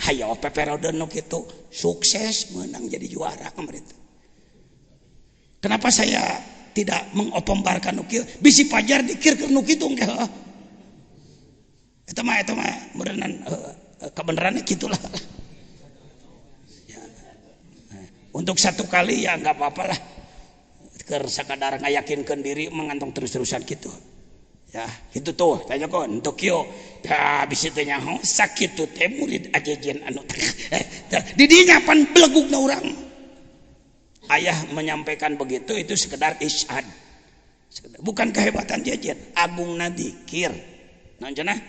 hayo peperodeun nu kitu, sukses menang jadi juara kemarin. Kenapa saya tidak mengopombarkan nu kieu? Bisi pajar dikir ke nu kitu engke heuh. Eta mah meureunnan kebenarannya gitulah. Ya. Untuk satu kali ya enggak apa-apa lah. Keur sakadar ngayakinkeun diri mengantong terus-terusan gitu. Ya, itu tuh tanya kok untuk kieu. Ya bisi teh nyaho sakitu teh murid ajejen anu didinya pan belegugna urang. Ayah menyampaikan begitu itu sekedar isyad. Bukan kehebatan jajan, agungna dzikir. Naon cenah?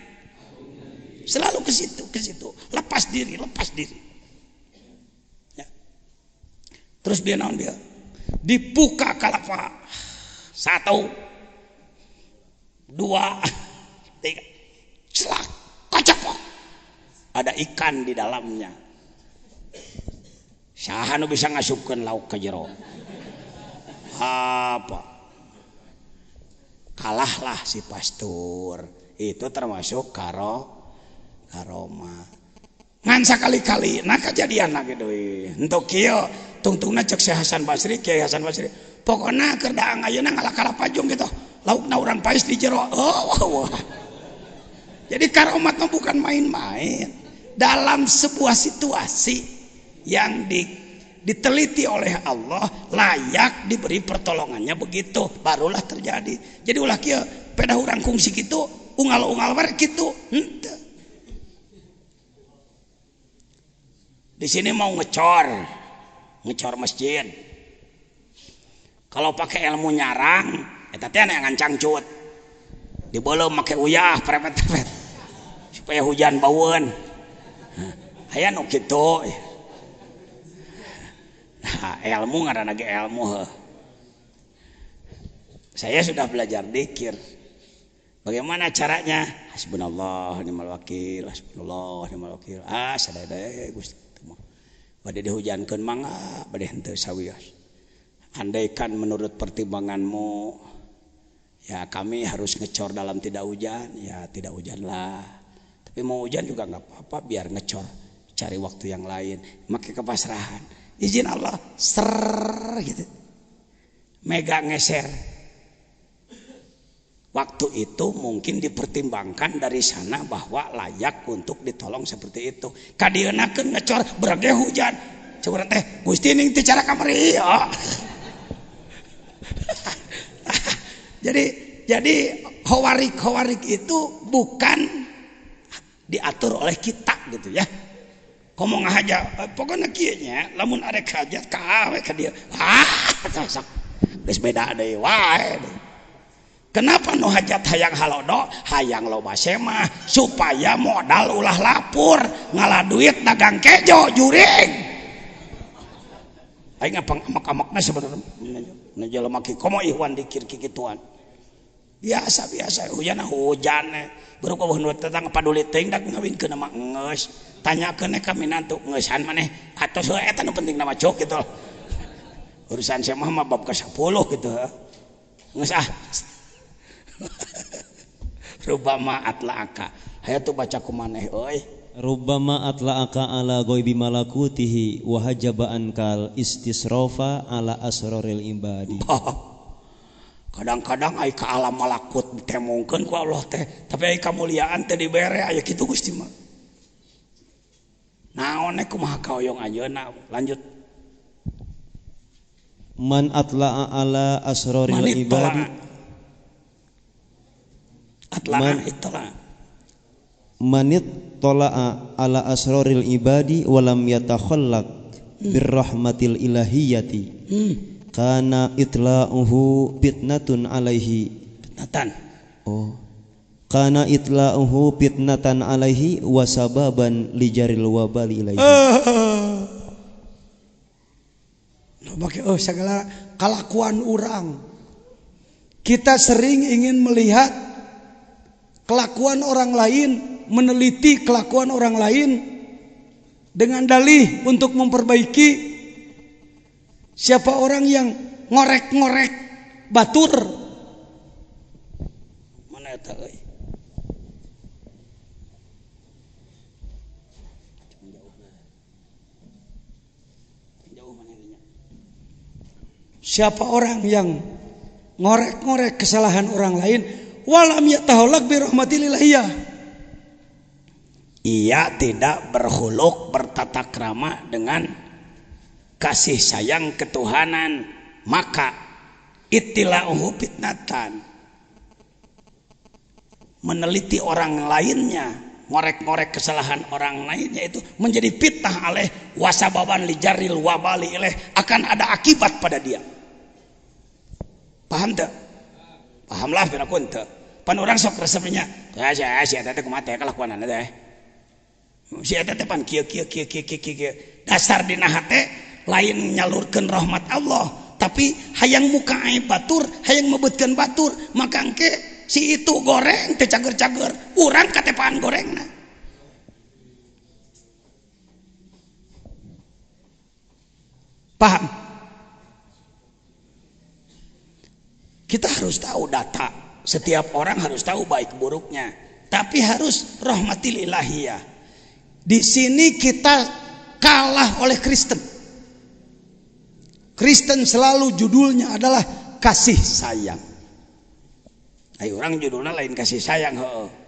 Selalu ke situ. Lepas diri. Ya. Terus dia naon dia? Dibuka kalapa. 1 2 3 celak kacapok. Ada ikan di dalamnya. Saha nu bisa ngasupkeun lauk ka jero? Apa? Kalahlah si pastur. Itu termasuk karoma. Ngan sakali-kali nah kejadian gitu. Untuk kieu tungtungna cek si Hasan Basri, Kiai Hasan Basri. Pokona keur daang ayeuna ngalak-kalap pajung gitu. Laukna urang pais di jero. Oh. Jadi karomat mah bukan main-main. Dalam sebuah situasi yang diteliti oleh Allah layak diberi pertolongannya begitu barulah terjadi. Jadi ulah kieu pedah urang kungsi kitu unggal-unggal bar kitu. Di sini mau ngecor masjid. Kalau pakai ilmu nyarang eta teh anu ngancang cut. Dibeuleum make uyah prepet-prepet supaya hujan baueun. Aya nu kitu. Nah, ilmu ngaranna ge ilmu. Saya sudah belajar dzikir. Bagaimana caranya? Hasbunallah ni'mal wakil, hasbunallah ni'mal wakil. Sadaya Gusti. Bade dihujankeun mangga, bade henteu sawios. Andaikan menurut pertimbanganmu, ya kami harus ngecor dalam tidak hujan, ya tidak hujanlah. Tapi mau hujan juga nggak apa-apa, biar ngecor, cari waktu yang lain, make kepasrahan. Izin Allah, gitu, mega ngeser. Waktu itu mungkin dipertimbangkan dari sana bahwa layak untuk ditolong seperti itu. Kadienakeun ngecor berage hujan. Coba teh Gusti ning teu cara kamari. Jadi khawarik itu bukan diatur oleh kita gitu ya. Ngomong aja pokoknya kieu nya lamun arek hajat ka awe ka dieu. Sok geus beda deui wae. Kenapa nu hajat hayang halodo, hayang loba semah supaya modal ulah lapur, ngalah duit dagang kejo juring. Aing ngapang amak-amakna sebenarnya. Na jelema ki komo ihwan dikir kikituan. Biasa hujan baru kau nu tetang paduli teuing dak ngawinkeun mah geus. Tanyakeun ka minantu ngeusan maneh atos eta nu penting nama cok gitu. Urusan semah mah bab ka 10 gitu. Geus Rubama atla'aka. Hayu tuh baca kumaneh euy. Rubbama atla'aka ala ghaibi malakutihi wa hajaba ankal istisrafa ala asraril ibadi. Kadang-kadang ai ka alam malakut temongkeun ku Allah teh, tapi ai kamuliaan teh dibere aya kitu Gusti mah. Naon kumaha kaoyong ayeuna lanjut. Man atla'a ala asraril ibadi manit tola'a ala asraril ibadi walam yatakhallaq birrahmatil ilahiyati kana itla'uhu fitnatun alaihi kana itla'uhu fitnatan alaihi wa sababan lijaril wabali ilaihi. Segala kelakuan orang, kita sering ingin melihat kelakuan orang lain, meneliti kelakuan orang lain dengan dalih untuk memperbaiki. Siapa orang yang ngorek-ngorek batur, mana eta euy? Siapa orang yang ngorek-ngorek kesalahan orang lain, walam yatahallaq bi rahmatillah, ia tidak berhuluk bertata krama dengan kasih sayang ketuhanan, maka ittila'uhu fitnatan, meneliti orang lainnya, ngorek-ngorek kesalahan orang lainnya itu menjadi fitnah aleh wasababan lijaril wabali ileh, akan ada akibat pada dia. Paham tak? Pahamlah pirakun teu. Pan urang sok resepnya, si eta teh kumaha teh kelakuanana teh. Si eta teh pan kieu. Dasar dina hate lain nyalurkeun rahmat Allah, tapi hayang muka aib batur, hayang mebetkeun batur, maka engke si itu goreng teh cager-cager, urang katepaan gorengna. Paham? Kita harus tahu data. Setiap orang harus tahu baik buruknya. Tapi harus rahmatil ilahiyah. Di sini kita kalah oleh Kristen. Kristen selalu judulnya adalah kasih sayang. Ayo orang judulnya lain kasih sayang,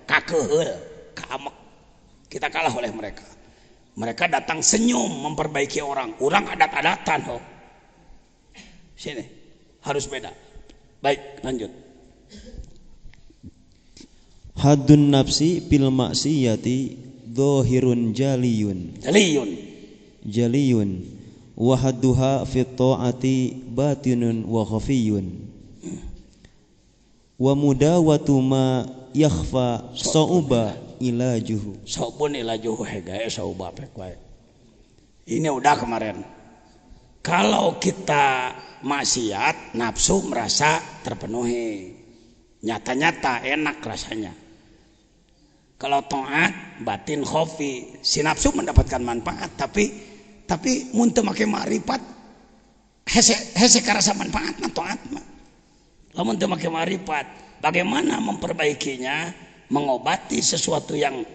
kakeheul, kaamek. Kita kalah oleh mereka. Mereka datang senyum memperbaiki orang. Orang adat-adatan. Sini harus beda. Baik, lanjut. Haddun nafsi bil maksiyati dhahirun jaliyun wa hadduha fi ta'ati batinun wa khafiyun wa mudawatu ma yakhfa sauba ilajuhu. Saubun ilajuhu hegae sauba pek wae. Ini udah kemarin. Kalau kita maksiat, nafsu merasa terpenuhi, nyata-nyata enak rasanya. Kalau taat, batin khofi, si nafsu mendapatkan manfaat, tapi mun teu make ma'rifat hese karasa manfaat na taat mah. Lamun teu make ma'rifat, bagaimana memperbaikinya, mengobati sesuatu yang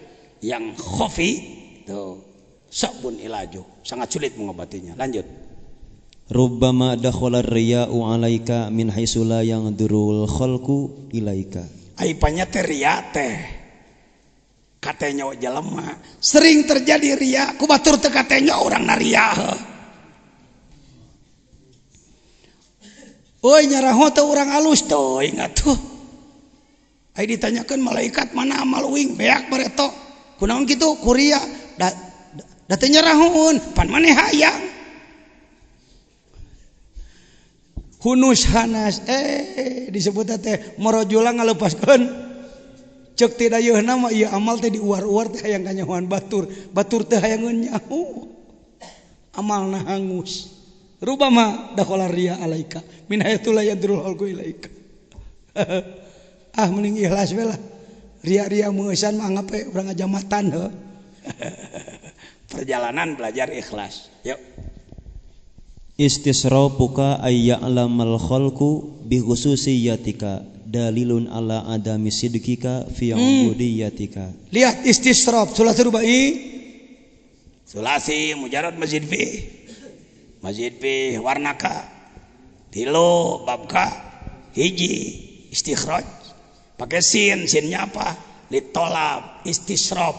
khofi, tuh sabun ilaju, sangat sulit mengobatinya. Lanjut. Rubbama dakhala riya'u 'alaika min haitsu la yangdurul khalqu ilaika. Aipanya teh ria teh. Katanya jelema sering terjadi ria, ku batur teh katanya urang na ria. Oi nyaraho teh urang alus teh ingat tuh. Ai ditanyakeun malaikat mana amal uing beak bareto. Kunaon kitu ku ria. Da teh nyarahoun pan maneh hayang. Hunus hanas disebut teh marojula ngalepaskeun ceuk ti dayeuna mah ieu amal teh diuar-uar teh hayang kanyahoan batur teh hayang nyaho amalna hangus. Rubama dakhala riya alaika min haitsu la yadrul halqu ilaika. Mending ikhlas we lah. Ria-ria meusan mah anggap urang ajamatan heuh. Perjalanan belajar ikhlas. Yuk. Istisrafuka ayya'lamal khalqu bi khususiyatika dalilun ala adami sidqika fi ubudiyatika. Lihat istisraf sulasi rubai. Sulasi mujarrad mazid fi warnaka. Tilo babka hiji istikhraj. Pakai sinnya apa? Litolab istisraf.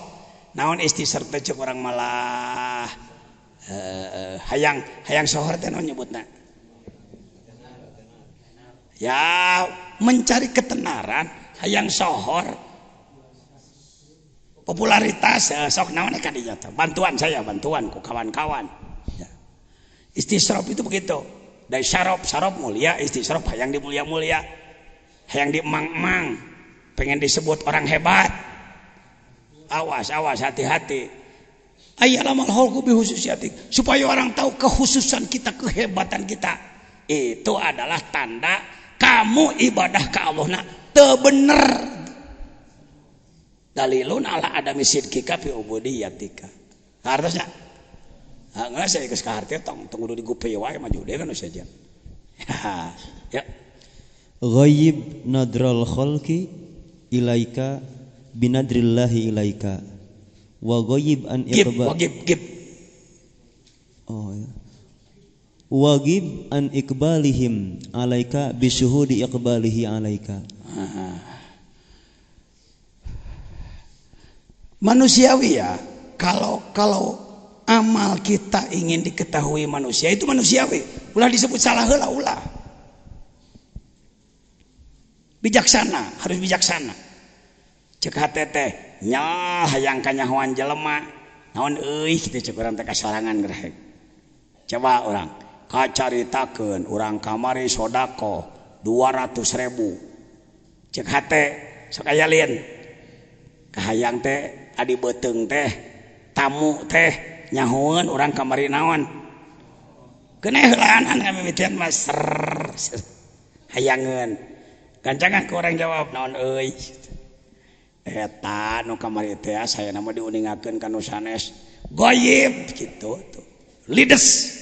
Naon istisraf teh cek urang malah hayang sohor teh naon nyebutna Ya mencari ketenaran hayang sohor popularitas sok naon kadinya bantuan ku kawan-kawan ya. Istisraf itu begitu dari syarab mulia, istisraf hayang dimulia-mulia, hayang diemang-emang, pengen disebut orang hebat. Awas hati-hati. Ayyalamal khalqu bi khususiyatik, supaya orang tahu kekhususan kita, kehebatan kita. Itu adalah tanda kamu ibadah ke Allah na teu bener. Dalilun ala adami sidqika fi ubudiyatika. Hartosnya nggak saya ke sekarang tong kudu digupei wae mah jude kan saja. Ya. Ghaib nadral khalqi ilaika binadrillahi ilaika wa ghaib an iqba gib. Oh ya. Wagib an iqbalihim alaika bisyuhudi iqbalihi alaika. Manusiawi ya, kalau amal kita ingin diketahui manusia itu manusiawi. Ulah disebut salah heula ulah. Bijaksana, harus bijaksana. Cek hate teh nya hayang kanyahoan jelema. Naon euy kitu cek urang teh kasorangan gereh. Coba orang kacaritakeun urang kamari sodako 200.000. Cek hate sok aya lien. Kahayang teh adi beteung teh tamu teh nyahoeun urang kamari naon. Keneh heulaanan kamimitian mah hayangeun. Gancangan ku orang jawab naon euy. Eta nu kamari teh saya nama diuningakeun ka nu sanes ghaib kitu tuh. Lides.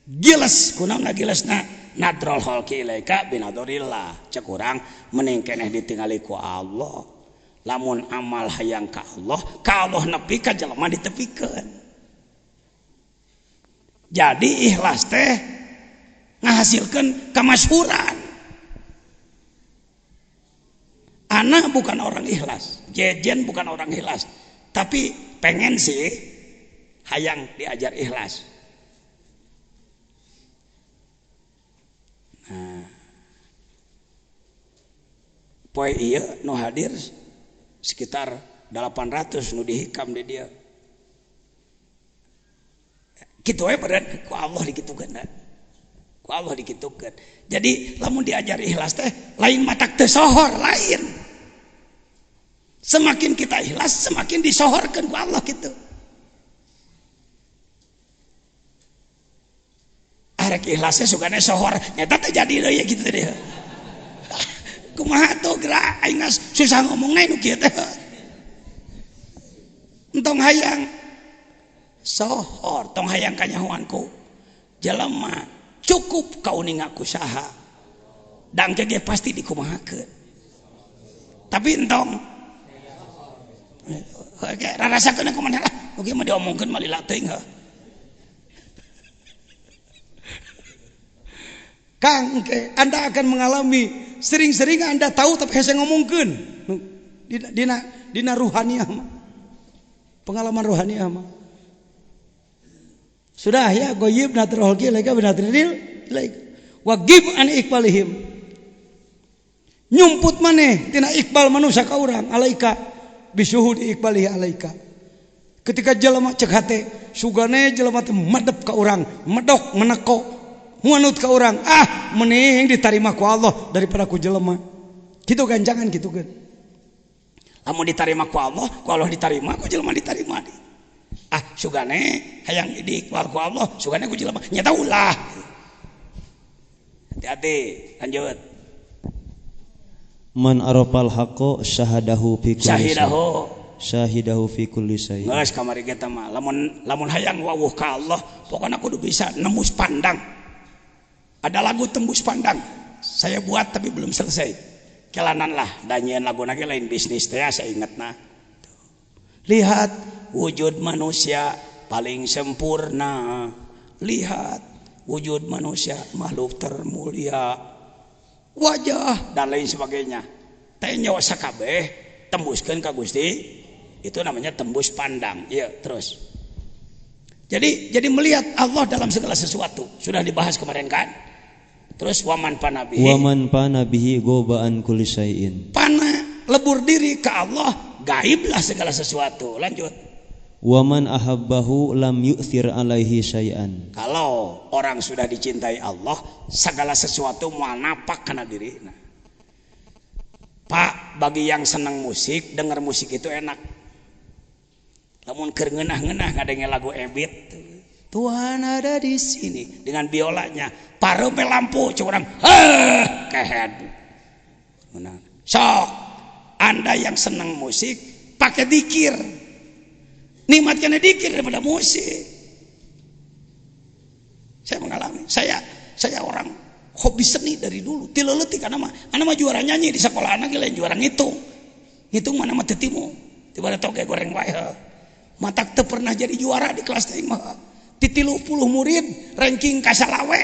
Giles kunaon gilesna nadrul khalqi ilaika binadorillah. Cek urang mending keneh ditingali ku Allah. Lamun amal hayang ka Allah nepi ka jelema ditepikeun. Jadi ikhlas teh ngahasilkeun kamasyhuran. Ana bukan orang ikhlas, Jejen bukan orang ikhlas, tapi pengen sih hayang diajar ikhlas. Nah, poe ieu nu hadir sekitar 800 nu dihikam di dia. Kitu we beran ku Allah dikitukeun. Ku Allah dikitukeun. Jadi lamun diajar ikhlas teh lain matak teu sohor lain. Semakin kita ikhlas semakin disohorkeun ku Allah kitu. Arek ikhlasnya sugana sohor nyata teh jadi deui kitu teh. Kumaha tuh gerak aing susah ngomongna nu kieu teh. Entong hayang sohor, tong hayang kanyahoanku jelema cukup kauningaku saha. Dangke ge pasti dikumahakeun. Tapi entong rarasakeun kumaha lah, oge mah diomongkeun malila teuing heuh. Kang, Anda akan mengalami sering-sering Anda tahu tapi hese ngomongkeun. Dina ruhaniah mah. Pengalaman ruhaniah mah. Sudah ya ghaib nadrul khalqi ilaika binadril ilaika. Wagib an iqbalihim. Nyumput maneh tina iqbal manusia ka urang alaika bisyuhudi iqbalihi alaika. Ketika jelema cek hate sugane jelema teh madep ka urang, medok meneko manut ka urang, mending ditarima ku Allah daripada ku jelema. Kitu ganjangan kitu kan. Lamun ditarima ku Allah ditarima, ku jelema ditarima. Sugane hayang diiqbal ku Allah, sugane ku jelema. Nya ulah. Hati-hati, lanjut. Man arafal haqqo syahadahu fi kulli syahidahu fi kulli syai. Geus kamari kita mah lamun hayang wawuh ka Allah, pokona kudu bisa nembus pandang. Ada lagu tembus pandang saya buat tapi belum selesai. Kelanan lah danyeun laguna ge lain bisnis teh saya ingetna. Lihat wujud manusia paling sempurna. Lihat wujud manusia makhluk termulia. Wajah dan lain sebagainya. Teh nyawa sakabeh tembuskeun ka Gusti. Itu namanya tembus pandang. Iya, terus. Jadi melihat Allah dalam segala sesuatu. Sudah dibahas kemarin kan? Terus waman panabihi. Waman panabihi gobaan kulli syai'in. Pana lebur diri ke Allah, gaiblah segala sesuatu. Lanjut. Waman ahabbahu lam yu'thir alaihi syai'an. Kalau orang sudah dicintai Allah, segala sesuatu mau napak kana diri. Nah. Pak, bagi yang senang musik, dengar musik itu enak. Lamun keur ngeunah-ngeunah ngadenge lagu Ebit. Tuhan ada di sini dengan biolanya, pareume lampu cek urang kehead. So, Anda yang senang musik pakai dikir. Nikmatnya dikir daripada musik. Saya mengalami. Saya orang hobi seni dari dulu. Ti leuletik kana mah juara nyanyi di sekolah anak lain juara ngitung. Ngitung mana mah teu timu. Tiba-tiba toge goreng wae. Matak teu pernah jadi juara di kelas teh mah. Di 30 murid ranking kasalawe.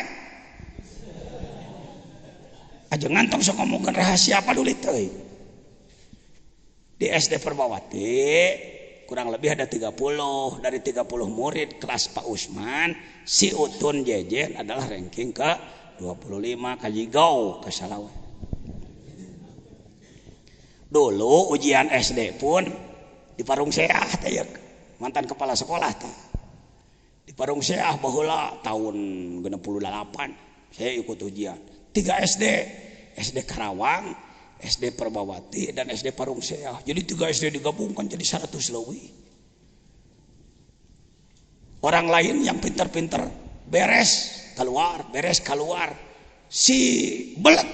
Aja ngantong sok ngomongkeun rahasia apa dulu teh. Di SD Perbawati kurang lebih ada 30. Dari 30 murid kelas Pak Usman, si Utun Jejen adalah ranking ke 25 kajigau kasalawe. Dulu ujian SD pun di Parung Seah teh mantan kepala sekolah teh. Di Parung Seah baheula tahun 68 saya ikut ujian 3 SD Karawang, SD Perbawati dan SD Parung Seah. Jadi 3 SD digabungkan jadi 100 leuwih. Orang lain yang pintar-pintar beres keluar si belet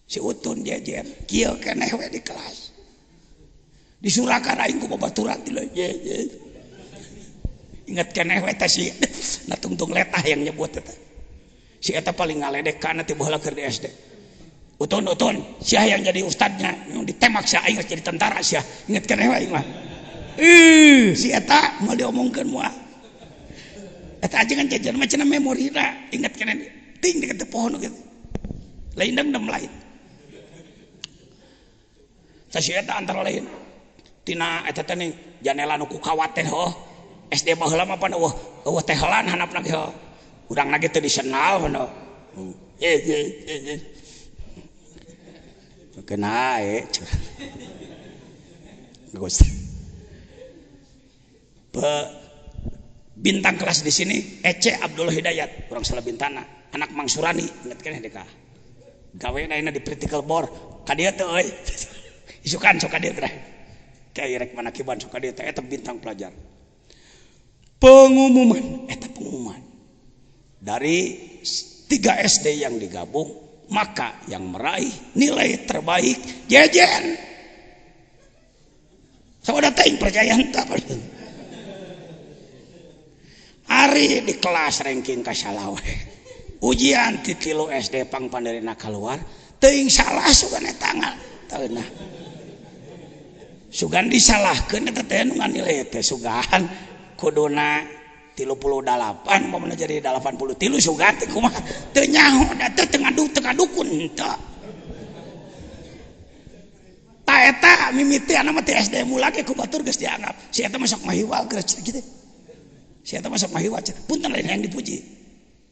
si Utun Jejen kieu keneh we di kelas disurakan aing ku babaturan ti leuy ingat keneh we teh si natungtung letah yang nyebut eta si eta paling ngaledekan ti baheula keur di SD. Utun sia yang jadi ustadnya yang ditembak si aing jadi tentara sia ingat keneh we mah si eta mau diomongkeun moal eta ajengan jajan mah cenah memorina ingat keneh ting di teu pohon kitu lain dendam lain si eta antara lain tina eta teh janela nu ku kawat teh SD baheula mah pana eueuh teh helan handapna ge urangna ge teu disenal pana kena Gus bintang kelas di sini Ece Abdullah Hidayat urang salah bintana anak Mang Surani inget keneh deka gawe na di practical board ka dieu teh euy isukan sok ka dieu teh kayak rek manakiban sok ka dieu teh eta bintang pelajar. Pengumuman dari 3 SD yang digabung, maka yang meraih nilai terbaik Jejen. Saudara teuing percaya henteu. Ari di kelas ranking kasalawe. Ujian ti 3 SD pang panderina keluar, teuing salah sugan eta teueunah. Sugan disalahkeun eta teh nu nganilai teh sugan kuduna 38 mau jadi 83 sugan teh kumaha teu nyaho da teu tengadukun henteu. Ta eta mimiti anak mah teh SD mula ge ku batur geus dianggap si eta mah sok mahiwal geus kitu. Si eta mah sok mahiwal punten lain yang dipuji.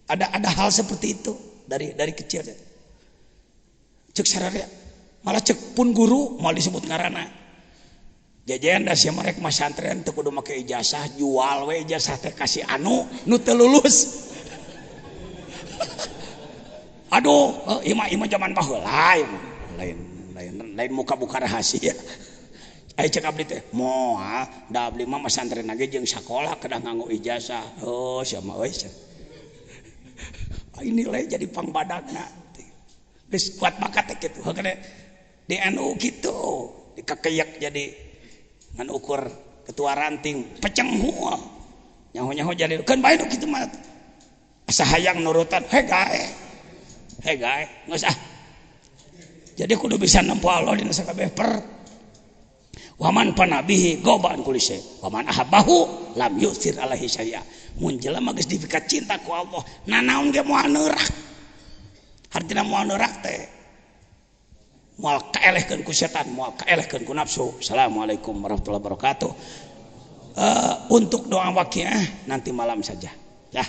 Ada hal seperti itu dari kecil. Cek sararea malah cek pun guru mau disebut ngaranna. Jajan da sia marek masantren teu kudu make ijazah, jual we ijazah teh kasih anu nu teu lulus. Aduh, ieu mah zaman baheula lain muka-buka rahasia. Ai cek abdi teh, moal da abdi mah masantren ge jeung sakola kedah nganggo ijazah. Oh, sia mah euy. Ini lain jadi pangbadagna. Geus kuat bakat teh kitu. Hakana di NU kitu, dikakeyak jadi ngan ukur ketua ranting peceng hual nyaho-nyaho jadi kan bae nu kitu mah asa hayang nurutan he gae geus jadi kudu bisa nempo Allah dina sakabeh per waman panabihi gobaan kulise waman ahabbahu lam yusir alaihi syai'a mun jelema geus dipikat cinta ku Allah nanaon ge moal neurak hartina moal neurak teh moal kaelehkeun ku setan, moal kaelehkeun ku nafsu. Assalamualaikum warahmatullahi wabarakatuh. Untuk doa waqiah nanti malam saja. Ya.